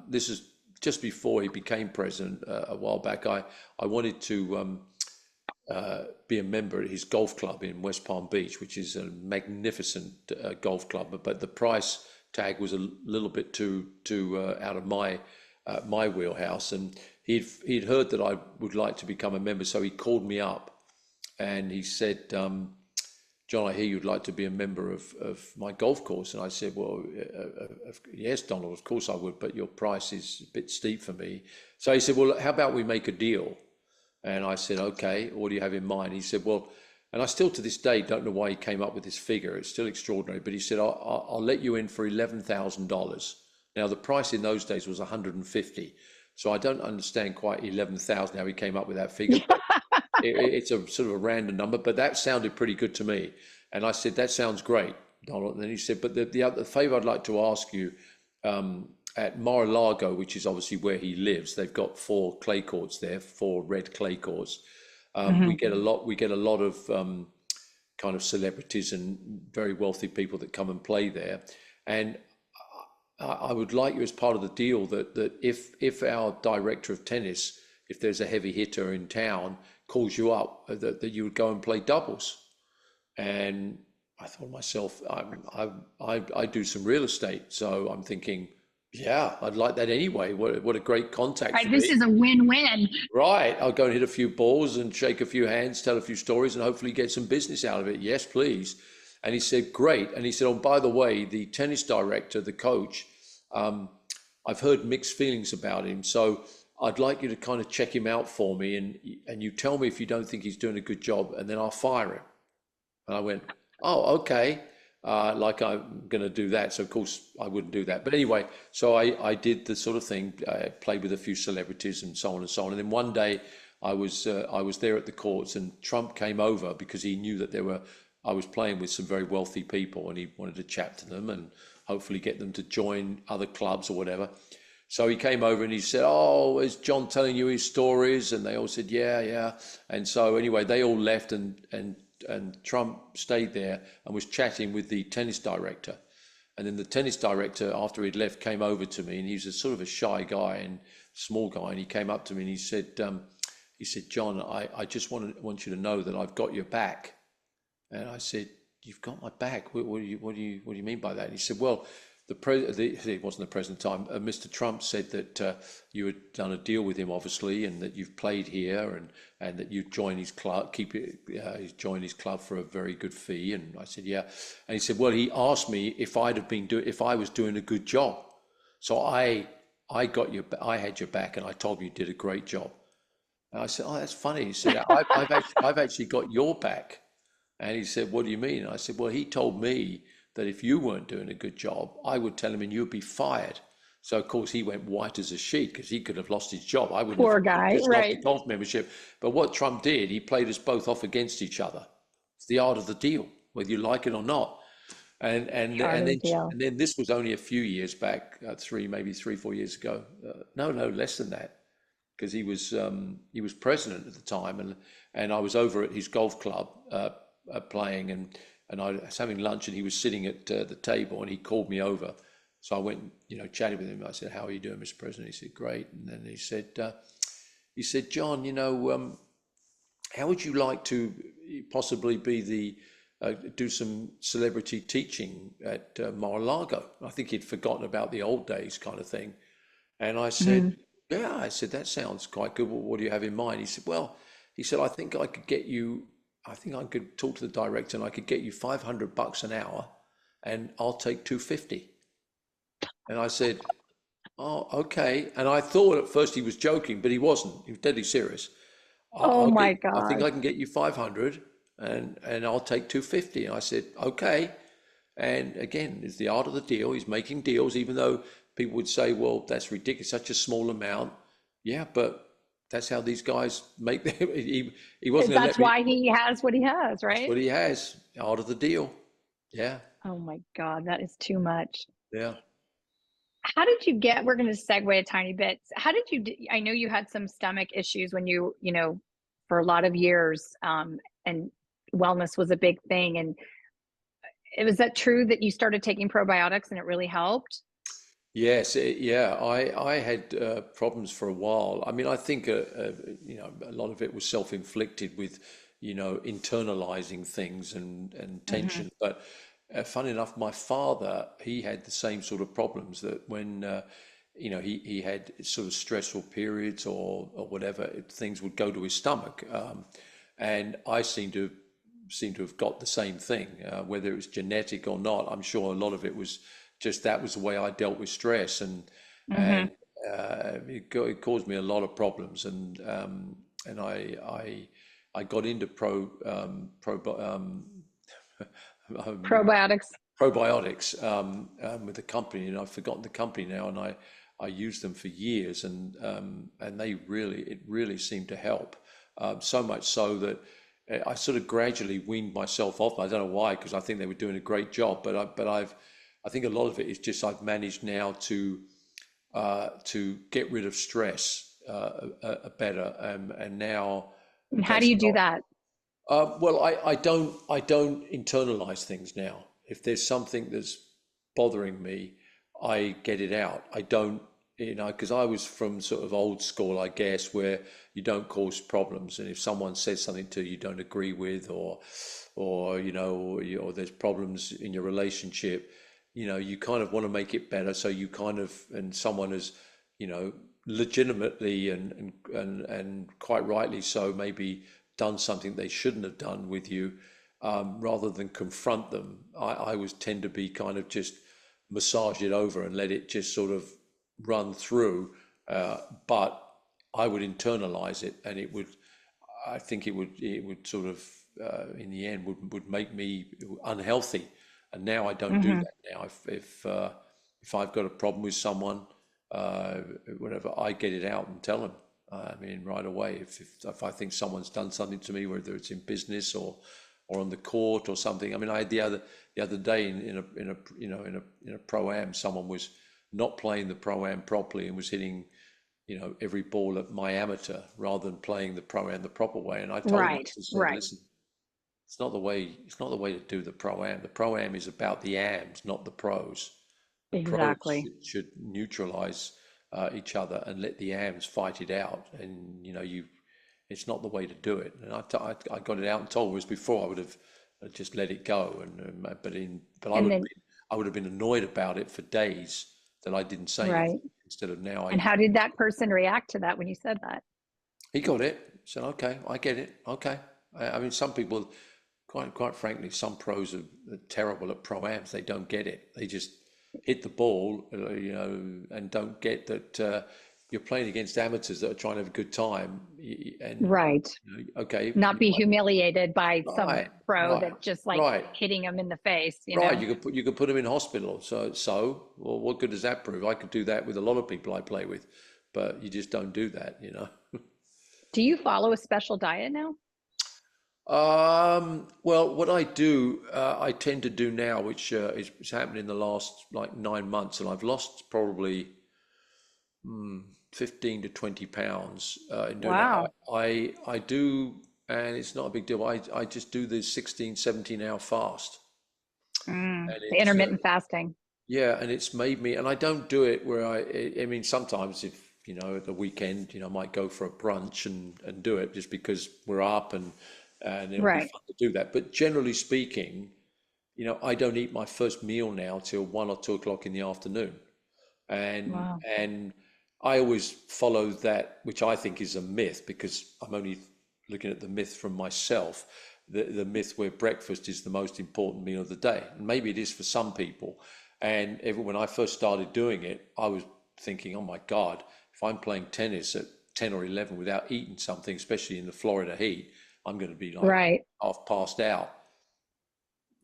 This is just before he became president a while back. I wanted to be a member at his golf club in West Palm Beach, which is a magnificent golf club, but the price tag was a little bit too out of my wheelhouse. And he'd heard that I would like to become a member, so he called me up and he said, John, I hear you'd like to be a member of my golf course. And I said, well, yes, Donald, of course I would, but your price is a bit steep for me. So he said, well, how about we make a deal? And I said, okay, what do you have in mind? He said, well, and I still to this day don't know why he came up with this figure. It's still extraordinary, but he said, I'll let you in for $11,000. Now, the price in those days was 150. So I don't understand quite 11,000 how he came up with that figure. But it's a sort of a random number, but that sounded pretty good to me. And I said, that sounds great, Donald. And then he said, but the other favor I'd like to ask you, at Mar-a-Lago, which is obviously where he lives, they've got 4 clay courts there, 4 red clay courts. We get a lot of kind of celebrities and very wealthy people that come and play there. And I would like you, as part of the deal, that if our director of tennis, if there's a heavy hitter in town, calls you up, that you would go and play doubles. And I thought to myself, I do some real estate, so I'm thinking, yeah, I'd like that anyway. What a great contact. Right, this is a win-win. Right, I'll go and hit a few balls and shake a few hands, tell a few stories, and hopefully get some business out of it. Yes, please. And he said, great. And he said, oh, by the way, the tennis director, the coach, I've heard mixed feelings about him, so I'd like you to kind of check him out for me, and you tell me if you don't think he's doing a good job, and then I'll fire him. And I went, oh, okay. Like I'm going to do that. So of course I wouldn't do that. But anyway, so I did the sort of thing, played with a few celebrities and so on and so on. And then one day I was there at the courts, and Trump came over because he knew that I was playing with some very wealthy people, and he wanted to chat to them and hopefully get them to join other clubs or whatever. So he came over and he said, oh, is John telling you his stories? And they all said, yeah. And so anyway, they all left, and Trump stayed there and was chatting with the tennis director. And then the tennis director, after he'd left, came over to me, and he was a sort of a shy guy and small guy. And he came up to me and he said, John, I just want you to know that I've got your back. And I said, you've got my back? What do you mean by that? And he said, well, it wasn't the president at the time. Mr. Trump said that you had done a deal with him, obviously, and that you've played here, and that you'd join his club, he's joined his club for a very good fee. And I said, yeah. And he said, well, he asked me if I was doing a good job. So I had your back, and I told him you did a great job. And I said, oh, that's funny. He said, I've actually got your back. And he said, what do you mean? And I said, well, he told me that if you weren't doing a good job, I would tell him and you'd be fired. So of course he went white as a sheet, because he could have lost his job. I wouldn't. Poor guy, just right? Lost the golf membership. But what Trump did, he played us both off against each other. It's the art of the deal, whether you like it or not. And then this was only a few years back, 3-4 years ago. No, less than that, because he was president at the time, and I was over at his golf club playing, and I was having lunch, and he was sitting at the table, and he called me over. So I went, chatted with him. I said, how are you doing, Mr. President? He said, great. And then he said, John, how would you like to possibly be do some celebrity teaching at Mar-a-Lago? I think he'd forgotten about the old days kind of thing. And I said, yeah, I said, that sounds quite good. What do you have in mind? He said, I think I could talk to the director, and I could get you $500 an hour, and I'll take $250. And I said, oh, okay. And I thought at first he was joking, but he wasn't. He was deadly serious. My God. I think I can get you 500 and I'll take 250. And I said, okay. And again, it's the art of the deal. He's making deals, even though people would say, well, that's ridiculous, such a small amount. Yeah, but that's how these guys make them. He wasn't. That's why he has what he has, right? That's what he has. Art of the deal. Yeah. Oh my God, that is too much. Yeah. How did you get, we're going to segue a tiny bit. How did you, I know you had some stomach issues when you for a lot of years, and wellness was a big thing. And was that true that you started taking probiotics and it really helped? Yes, I had problems for a while. I mean, I think a lot of it was self-inflicted with internalizing things and tension. But funny enough, my father, he had the same sort of problems, that when he had sort of stressful periods or whatever, things would go to his stomach, and I seem to have got the same thing, whether it was genetic or not. I'm sure a lot of it was just that was the way I dealt with stress, and it caused me a lot of problems, and I got into probiotics. probiotics with the company, and I've forgotten the company now, and I used them for years, and it really seemed to help. So much so that I sort of gradually weaned myself off. I don't know why, because I think they were doing a great job, but I think a lot of it is just I've managed now to get rid of stress better, and now And how do that's you do not. that? Well, I don't internalize things now. If there's something that's bothering me, I get it out. I don't, because I was from sort of old school, I guess, where you don't cause problems, and if someone says something to you don't agree with, or or there's problems in your relationship, you kind of want to make it better. So you kind of, and someone has, legitimately and quite rightly so, maybe done something they shouldn't have done with you, rather than confront them. I always tend to be kind of just massage it over and let it just sort of run through. But I would internalize it, and I think it would sort of, in the end, would make me unhealthy. And now I don't do that now. If I've got a problem with someone, whatever, I get it out and tell them. I mean, right away. If I think someone's done something to me, whether it's in business or on the court or something. I mean, I had the other day in a pro-am, someone was not playing the pro-am properly and was hitting, every ball at my amateur rather than playing the pro-am the proper way. And I told him, I just said, listen, it's not the way to do the pro-am. The pro-am is about the ams, not the pros. The Exactly. pros should neutralize each other and let the ams fight it out. And it's not the way to do it. And I got it out and told, whereas before I would have just let it go. But I would have been annoyed about it for days that I didn't say anything, instead of now. And how did that person react to that when you said that? He got it. Said, okay, I get it. Okay. I mean, some people, quite frankly, some pros are terrible at pro-ams. They don't get it. They just hit the ball, and don't get that you're playing against amateurs that are trying to have a good time. And okay, not be humiliated by some pro that just hitting them in the face. Right, you could put them in hospital. So well, what good does that prove? I could do that with a lot of people I play with, but you just don't do that. Do you follow a special diet now? Well, what I do, I tend to do now, which is happened in the last 9 months, and I've lost probably 15 to 20 pounds in doing that. I do, and it's not a big deal. I just do the 16, 17-hour fast. The intermittent fasting. Yeah, and it's made me, and I don't do it where I mean, sometimes if, at the weekend, I might go for a brunch and do it just because we're up and it'll be fun to do that. But generally speaking, I don't eat my first meal now till 1 or 2 o'clock in the afternoon. And I always follow that, which I think is a myth, because I'm only looking at the myth from myself, the myth where breakfast is the most important meal of the day. And maybe it is for some people. And when I first started doing it, I was thinking, oh my God, if I'm playing tennis at 10 or 11 without eating something, especially in the Florida heat, I'm going to be half passed out.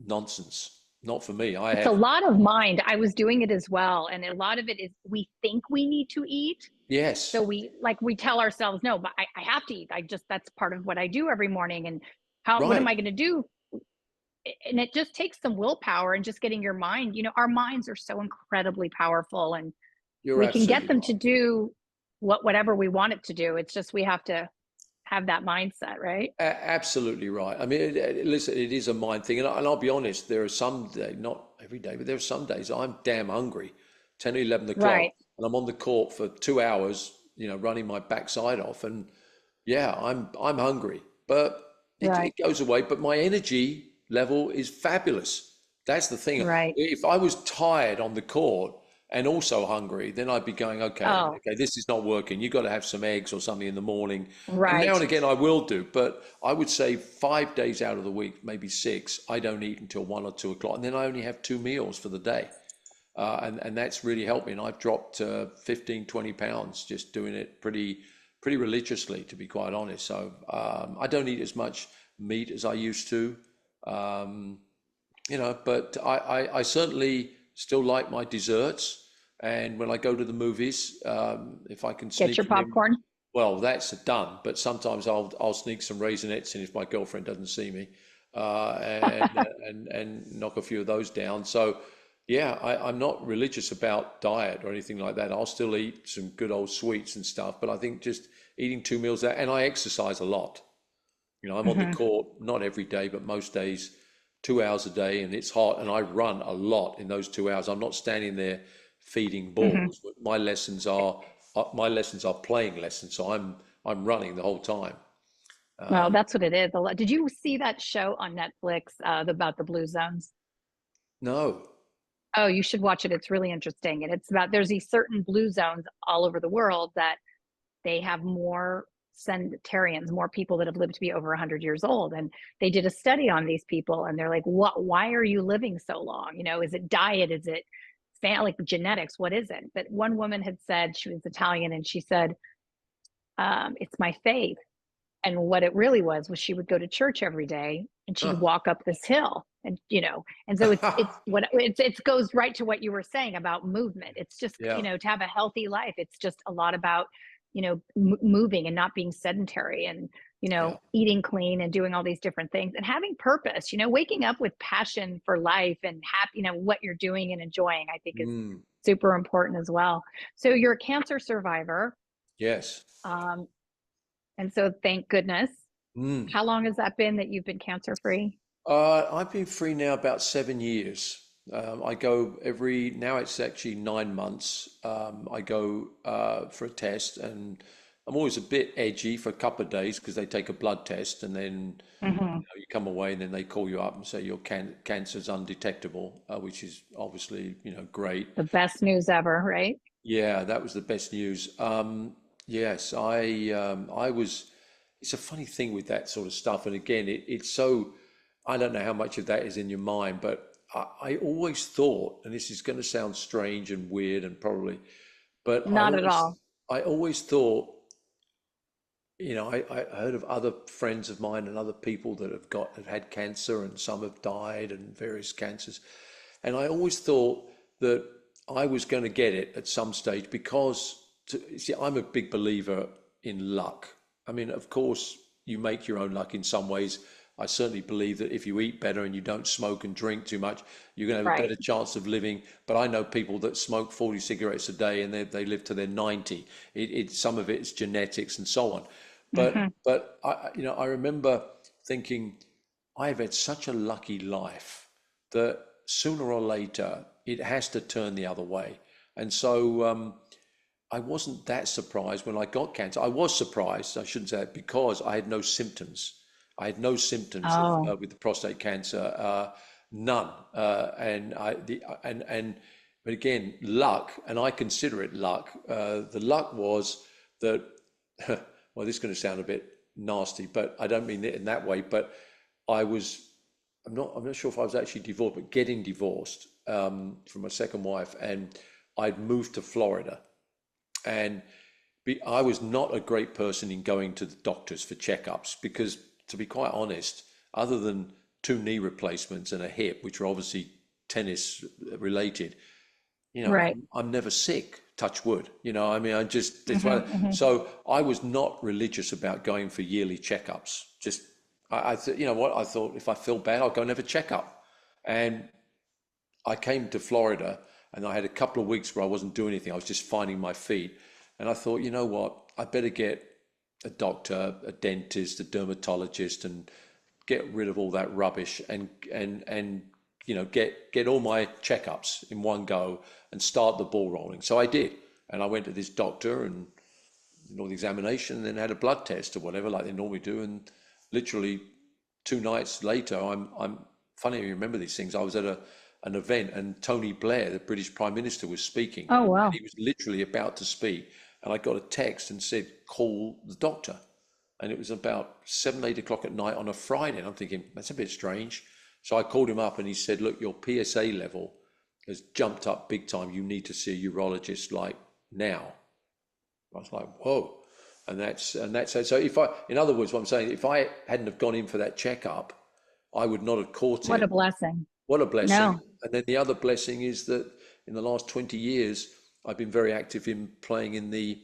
Nonsense. Not for me. It's a lot of mind. I was doing it as well. And a lot of it is we think we need to eat. Yes. So we tell ourselves, no, but I have to eat. That's part of what I do every morning. And what am I going to do? And it just takes some willpower and just getting your mind, our minds are so incredibly powerful, and we can get them to do whatever we want it to do. It's just, we have to have that mindset, right? Absolutely right. I mean, listen, it is a mind thing. And I'll be honest, there are some days, not every day, but there are some days I'm damn hungry, 10 or 11 o'clock, and I'm on the court for 2 hours, running my backside off. And yeah, I'm hungry, but it goes away. But my energy level is fabulous. That's the thing. If I was tired on the court and also hungry, then I'd be going, okay, this is not working. You've got to have some eggs or something in the morning. And now and again, I will do, but I would say 5 days out of the week, maybe 6, I don't eat until 1 or 2 o'clock. And then I only have 2 meals for the day. And that's really helped me. And I've dropped 15, 20 pounds just doing it pretty religiously, to be quite honest. So I don't eat as much meat as I used to. But I certainly still like my desserts. And when I go to the movies, if I can Get sneak your them in, popcorn. well, that's done. But sometimes I'll sneak some Raisinets in if my girlfriend doesn't see me, and knock a few of those down. So yeah, I'm not religious about diet or anything like that. I'll still eat some good old sweets and stuff. But I think just eating 2 meals out, and I exercise a lot. I'm on the Hmm. court, not every day, but most days, 2 hours a day, and it's hot, and I run a lot in those 2 hours. I'm not standing there feeding Hmm. balls. My lessons are playing lessons, so I'm running the whole time. Well, Um, that's what it is. Did you see that show on Netflix about the blue zones? no, Oh, you should watch it. It's really interesting. And it's about there's these certain blue zones all over the world that they have more centenarians, more people that have lived to be over 100 years old. And they did a study on these people and they're like, why are you living so long? Is it diet? Is it like genetics? What is it? But one woman had said, she was Italian, and she said, it's my faith. And what it really was she would go to church every day and she'd huh. walk up this hill, and so it goes right to what you were saying about movement. It's just, Yeah, to have a healthy life, it's just a lot about, moving and not being sedentary, and, yeah. eating clean and doing all these different things and having purpose, waking up with passion for life and happy, what you're doing and enjoying, I think is Mm, super important as well. So you're a cancer survivor. yes. Um, and so thank goodness. Mm. How long has that been that you've been cancer free? I've been free now about 7 years. I go now it's actually 9 months. I go for a test, and I'm always a bit edgy for a couple of days because they take a blood test, and then Hmm. you come away, and then they call you up and say your cancer's undetectable, which is obviously, great. The best news ever, right? Yeah, that was the best news. Yes, I was. It's a funny thing with that sort of stuff, and again, it's so. I don't know how much of that is in your mind, but I always thought, and this is going to sound strange and weird, and probably, but Not at all. I always thought, I heard of other friends of mine and other people that have had cancer, and some have died, and various cancers, and I always thought that I was going to get it at some stage because, see, I'm a big believer in luck. I mean, of course, you make your own luck in some ways. I certainly believe that if you eat better and you don't smoke and drink too much, you're going to have a Right. better chance of living. But I know people that smoke 40 cigarettes a day and they live to their 90. Some of it is genetics and so on. Hmm. But I remember thinking, I've had such a lucky life that sooner or later it has to turn the other way. And so I wasn't that surprised when I got cancer. I was surprised, I shouldn't say that, because I had no symptoms. I had no symptoms Oh, with the prostate cancer, none. But again, luck, and I consider it luck. The luck was that, well, this is going to sound a bit nasty, but I don't mean it in that way. But I was, I'm not sure if I was actually divorced, but getting divorced from my second wife, and I'd moved to Florida, and I was not a great person in going to the doctors for checkups because, to be quite honest, other than two knee replacements and a hip, which are obviously tennis related, right. I'm never sick. Touch wood. I mean, it's Hmm. why. Hmm. So I was not religious about going for yearly checkups. Just, I thought, what? I thought if I feel bad, I'll go and have a checkup. And I came to Florida and I had a couple of weeks where I wasn't doing anything. I was just finding my feet. And I thought, you know what? I better get a doctor, a dentist, a dermatologist, and get rid of all that rubbish and get all my checkups in one go and start the ball rolling. So I did. And I went to this doctor and did all the examination and then had a blood test or whatever like they normally do. And literally 2 nights later, I'm funny you remember these things. I was at an event and Tony Blair, the British Prime Minister, was speaking, Oh, and wow. he was literally about to speak. And I got a text and said, call the doctor. And it was about 7, 8 o'clock at night on a Friday. And I'm thinking, that's a bit strange. So I called him up and he said, look, your PSA level has jumped up big time. You need to see a urologist like now. I was like, whoa. And that's it. So in other words, what I'm saying, if I hadn't have gone in for that checkup, I would not have caught What it. a blessing. What a blessing. No. And then the other blessing is that in the last 20 years, I've been very active in playing in the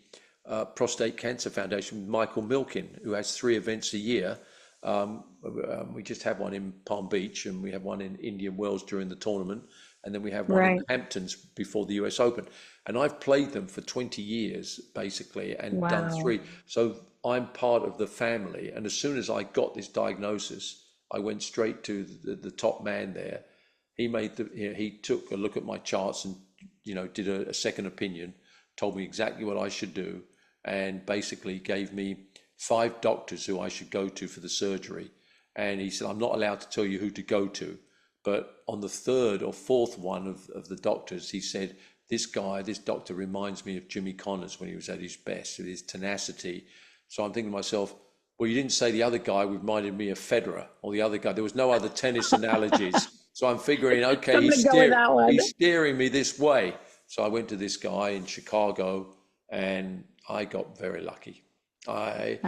Prostate Cancer Foundation with Michael Milken, who has 3 events a year. We just had one in Palm Beach, and we have one in Indian Wells during the tournament, and then we have one in the Hamptons before the US Open. And I've played them for 20 years, basically, and done 3. So I'm part of the family. And as soon as I got this diagnosis, I went straight to the top man there. He took a look at my charts and, did a second opinion, told me exactly what I should do, and basically gave me 5 doctors who I should go to for the surgery. And he said, I'm not allowed to tell you who to go to, but on the 3rd or 4th one of the doctors, he said, this doctor reminds me of Jimmy Connors when he was at his best, with his tenacity. So I'm thinking to myself, well, you didn't say the other guy reminded me of Federer, or the other guy. There was no other tennis analogies. So I'm figuring, okay, he's steering me this way. So I went to this guy in Chicago, and I got very lucky. I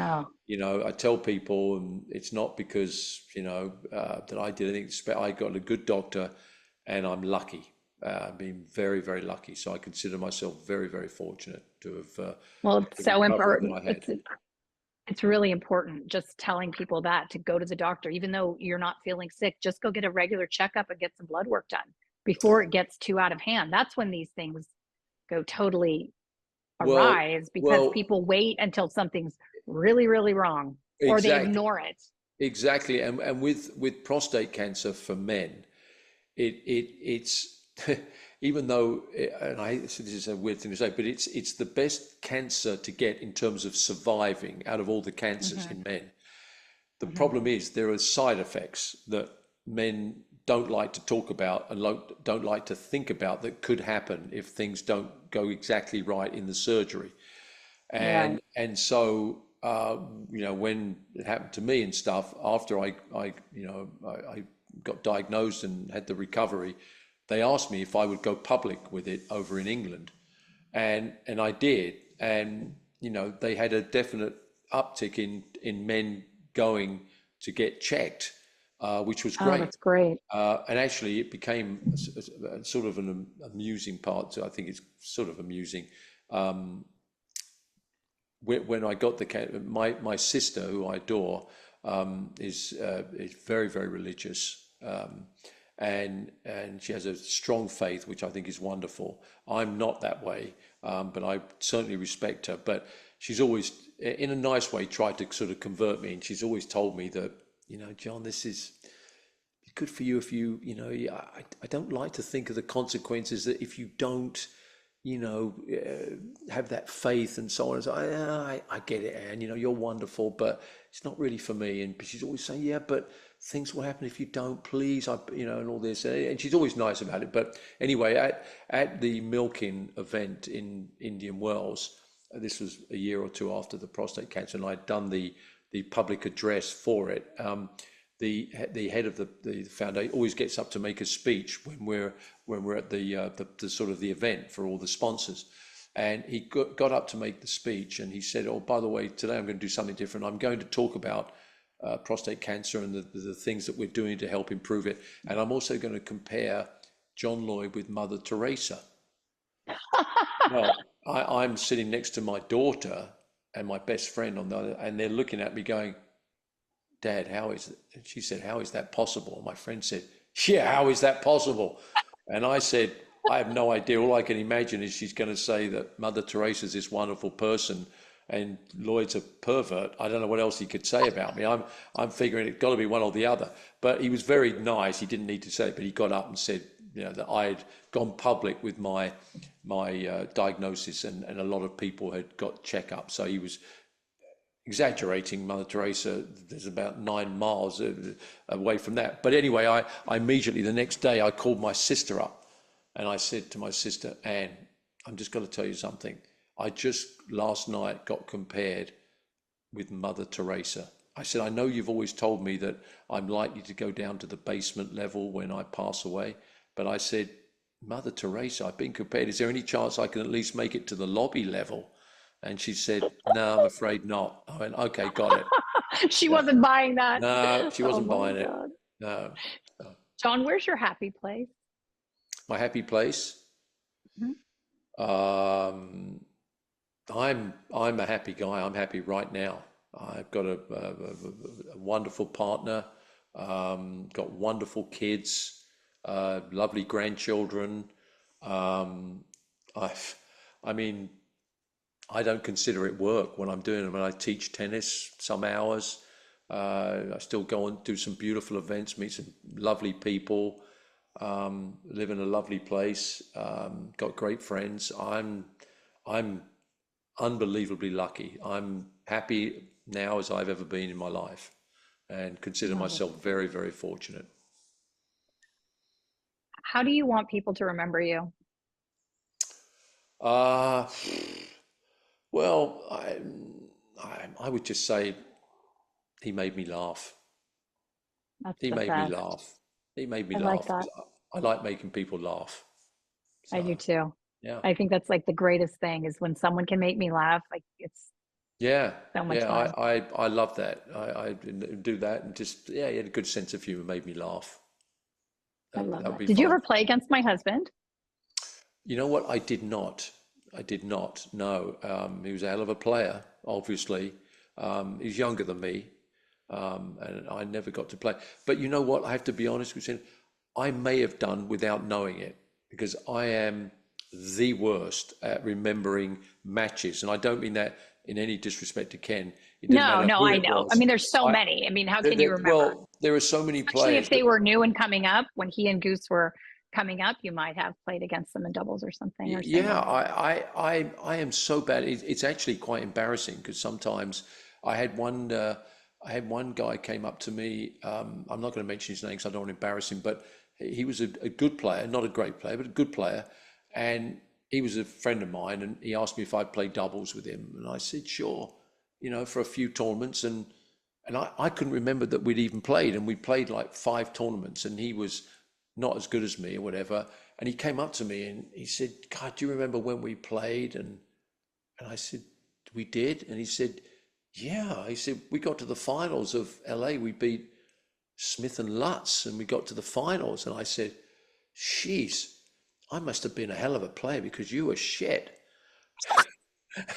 tell people, and it's not because, that I did anything. I got a good doctor, and I'm lucky. I've been very, very lucky. So I consider myself very, very fortunate to have. Well, it's so important. It's really important just telling people that, to go to the doctor, even though you're not feeling sick, just go get a regular checkup and get some blood work done before it gets too out of hand. That's when these things go totally awry, because people wait until something's really, really wrong, or they ignore it. Exactly. And with prostate cancer for men, it's even though, this is a weird thing to say, but it's the best cancer to get in terms of surviving out of all the cancers in men. The problem is there are side effects that men don't like to talk about and don't like to think about that could happen if things don't go exactly right in the surgery. And so when it happened to me and stuff, after I got diagnosed and had the recovery, they asked me if I would go public with it over in England, and I did. And they had a definite uptick in men going to get checked, which was great. Oh, that's great. And actually, it became a sort of an amusing part. So I think it's sort of amusing. When I got my sister, who I adore, is very, very religious. And she has a strong faith, which I think is wonderful. I'm not that way, but I certainly respect her. But she's always, in a nice way, tried to sort of convert me. And she's always told me that, John, this is good for you if you, I don't like to think of the consequences that if you don't, have that faith and so on. So I get it, Anne, you're wonderful, but it's not really for me. And she's always saying, yeah, but things will happen if you don't, please, and all this. And she's always nice about it. But anyway, at the Milken event in Indian Wells, this was a year or 2 after the prostate cancer, and I'd done the public address for it. The head of the foundation always gets up to make a speech when we're at the sort of the event for all the sponsors, and he got up to make the speech, and he said, "Oh, by the way, today I'm going to do something different. I'm going to talk about prostate cancer and the things that we're doing to help improve it, and I'm also going to compare John Lloyd with Mother Teresa." Well, I'm sitting next to my daughter and my best friend on the other, and they're looking at me going, "Dad, how is it?" And she said, "How is that possible?" And my friend said, "Yeah, how is that possible?" And I said, "I have no idea. All I can imagine is she's going to say that Mother Teresa's this wonderful person and Lloyd's a pervert. I don't know what else he could say about me. I'm figuring it's got to be one or the other." But he was very nice. He didn't need to say it, but he got up and said, that I had gone public with my diagnosis, and a lot of people had got checkups. So he was exaggerating. Mother Teresa, there's about 9 miles away from that. But anyway, I immediately, the next day, I called my sister up, and I said to my sister, "Anne, I'm just going to tell you something. I just last night got compared with Mother Teresa." I said, "I know you've always told me that I'm likely to go down to the basement level when I pass away, but I said, Mother Teresa, I've been compared. Is there any chance I can at least make it to the lobby level?" And she said, "No, I'm afraid not." I went, "Okay, got it." She wasn't buying that. No, she wasn't buying it. God. No. John, where's your happy place? My happy place. I'm a happy guy. I'm happy right now. I've got a wonderful partner, got wonderful kids, lovely grandchildren. I mean, I don't consider it work when I'm doing it. When I teach tennis some hours, I still go and do some beautiful events, meet some lovely people, live in a lovely place, got great friends. I'm unbelievably lucky. I'm happy now as I've ever been in my life, and consider myself very, very fortunate. How do you want people to remember you? Well, I would just say he made me laugh. That's He the made best. me laugh. He made me I laugh. like that. I like making people laugh. I do too. Yeah. I think that's like the greatest thing is when someone can make me laugh. Like it's Yeah. so much Yeah. fun. I love that. I do that, and just, yeah, he had a good sense of humor, made me laugh. I love That'd that. be Did you fun. ever play against my husband? You know what? I did not. No. He was a hell of a player, obviously. He's younger than me, and I never got to play. But you know what? I have to be honest with you. I may have done without knowing it, because I am the worst at remembering matches. And I don't mean that in any disrespect to Ken. It doesn't matter No, who I it know. was. I mean, there's so I- many. I mean, how can you remember? Well, there are so many Especially players. if they were new and coming up, when he and Goose were coming up, you might have played against them in doubles or something. Or Yeah, singles. I am so bad. It's actually quite embarrassing, because sometimes I had one guy came up to me. I'm not going to mention his name because I don't want to embarrass him, but he was a good player, not a great player, but a good player. And he was a friend of mine, and he asked me if I'd play doubles with him. And I said, sure, for a few tournaments. And I couldn't remember that we'd even played, and we played like 5 tournaments, and he was not as good as me or whatever. And he came up to me and he said, God, do you remember when we played? And I said, we did. And he said, yeah. He said, we got to the finals of LA. We beat Smith and Lutz, and we got to the finals. And I said, sheesh, I must have been a hell of a player, because you were shit.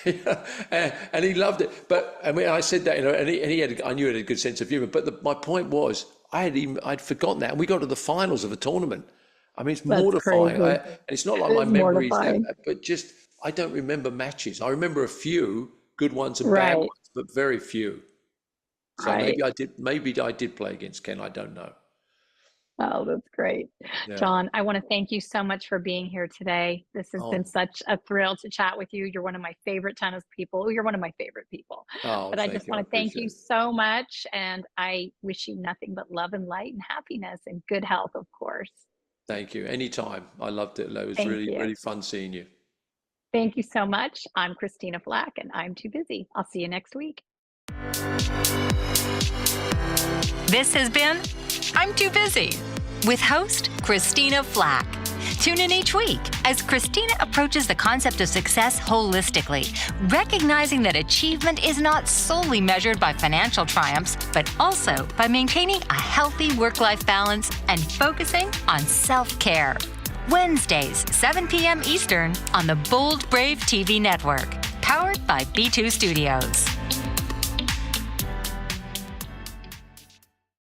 And he loved it. But I mean, I said that, and he had, I knew he had a good sense of humor. But my point was, I'd forgotten that, and we got to the finals of a tournament. I mean, it's That's mortifying. crazy. And it's not like It my is memories, mortifying. but just I don't remember matches. I remember a few good ones and Right. bad ones, but very few. So Right. maybe I did play against Ken. I don't know. Oh, that's great. Yeah. John, I want to thank you so much for being here today. This has Oh. been such a thrill to chat with you. You're one of my favorite tennis people. You're one of my favorite people. Oh, But I thank just you. I want to thank you appreciate it. so much. And I wish you nothing but love and light and happiness and good health, of course. Thank you. Anytime. I loved it. It was Thank really, you. really fun seeing you. Thank you so much. I'm Christina Flack, and I'm too busy. I'll see you next week. This has been I'm Too Busy with host Christina Flack. Tune in each week as Christina approaches the concept of success holistically, recognizing that achievement is not solely measured by financial triumphs, but also by maintaining a healthy work-life balance and focusing on self-care. Wednesdays, 7 p.m. Eastern on the Bold Brave TV network, powered by B2 Studios.